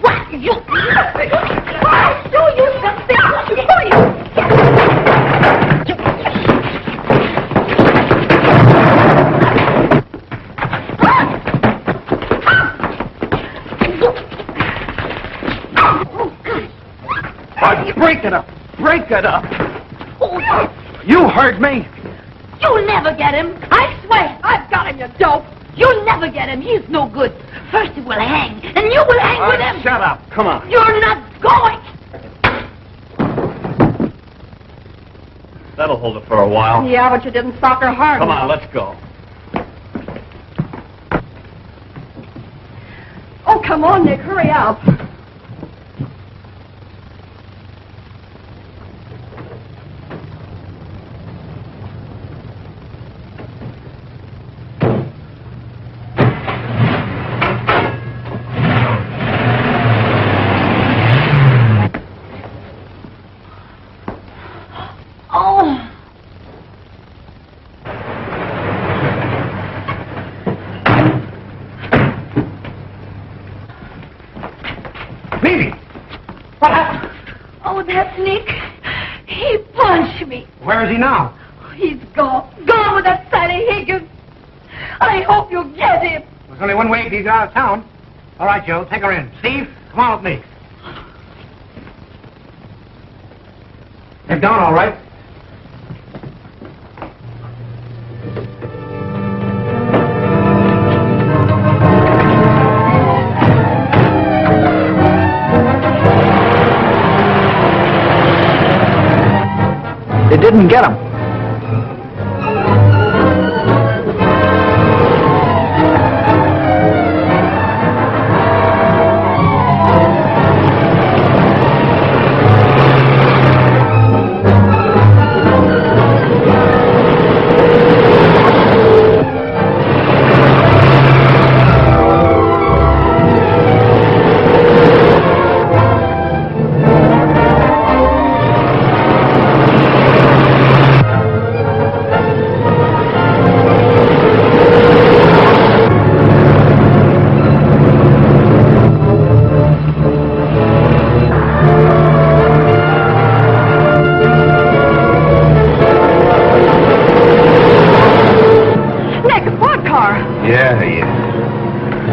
What? You... I'll show you something. I'll show you. Break it up! Break it up! You heard me! You'll never get him. I swear. I've got him, you dope. You'll never get him. He's no good. First he will hang, and you will hang with him. Shut up. Come on. You're not going. That'll hold it for a while. Yeah, but you didn't sock her hard Come enough. on, let's go. Oh, come on, Nick. Hurry up. That's Nick. He punched me. Where is he now? He's gone. Gone with that Sally Higgins. I hope you get him. There's only one way to get out of town. All right, Joe, take her in. Steve, come on with me. They've gone, all right. They didn't get him.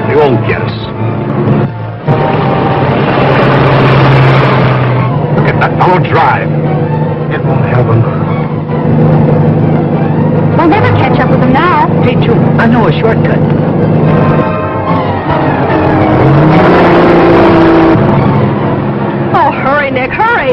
They won't get us. Get that fellow drive. It won't help him. We'll never catch up with them now. Hey, June, I know a shortcut. Oh, hurry, Nick, hurry.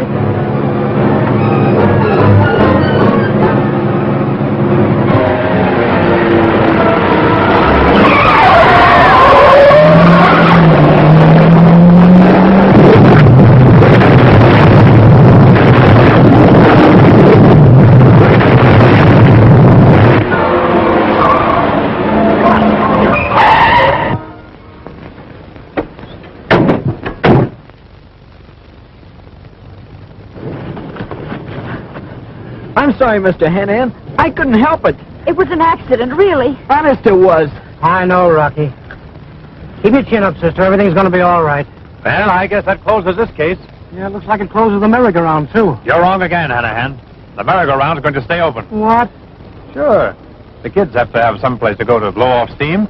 sorry, Mr. Henan. I couldn't help it. It was an accident, really. Honest it was. I know, Rocky. Keep your chin up, sister. Everything's going to be all right. Well, I guess that closes this case. Yeah, it looks like it closes the merry-go-round, too. You're wrong again, Hanahan. The merry-go-round is going to stay open. What? Sure. The kids have to have some place to go to blow off steam.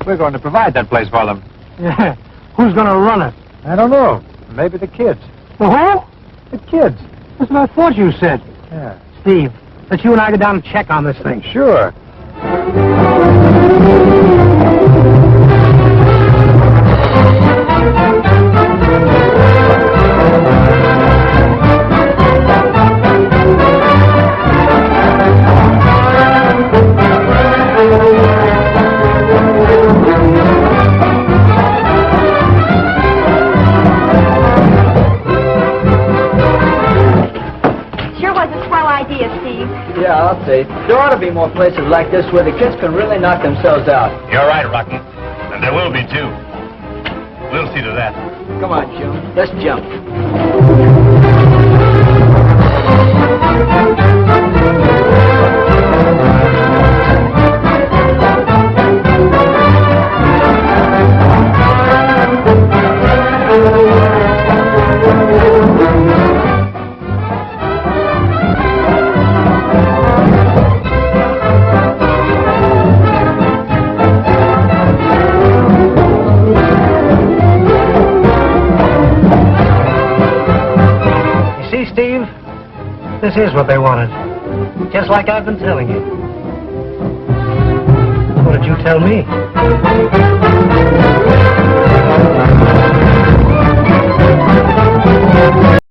We're going to provide that place for them. Yeah. Who's going to run it? I don't know. Maybe the kids. The who? The kids. That's what I thought you said. Yeah. Steve, let's you and I go down and check on this thing. Sure. Yeah, I'll say. There ought to be more places like this where the kids can really knock themselves out. You're right, Rocky. And there will be, too. We'll see to that. Come on, June. Let's jump. This is what they wanted. Just like I've been telling you. What did you tell me?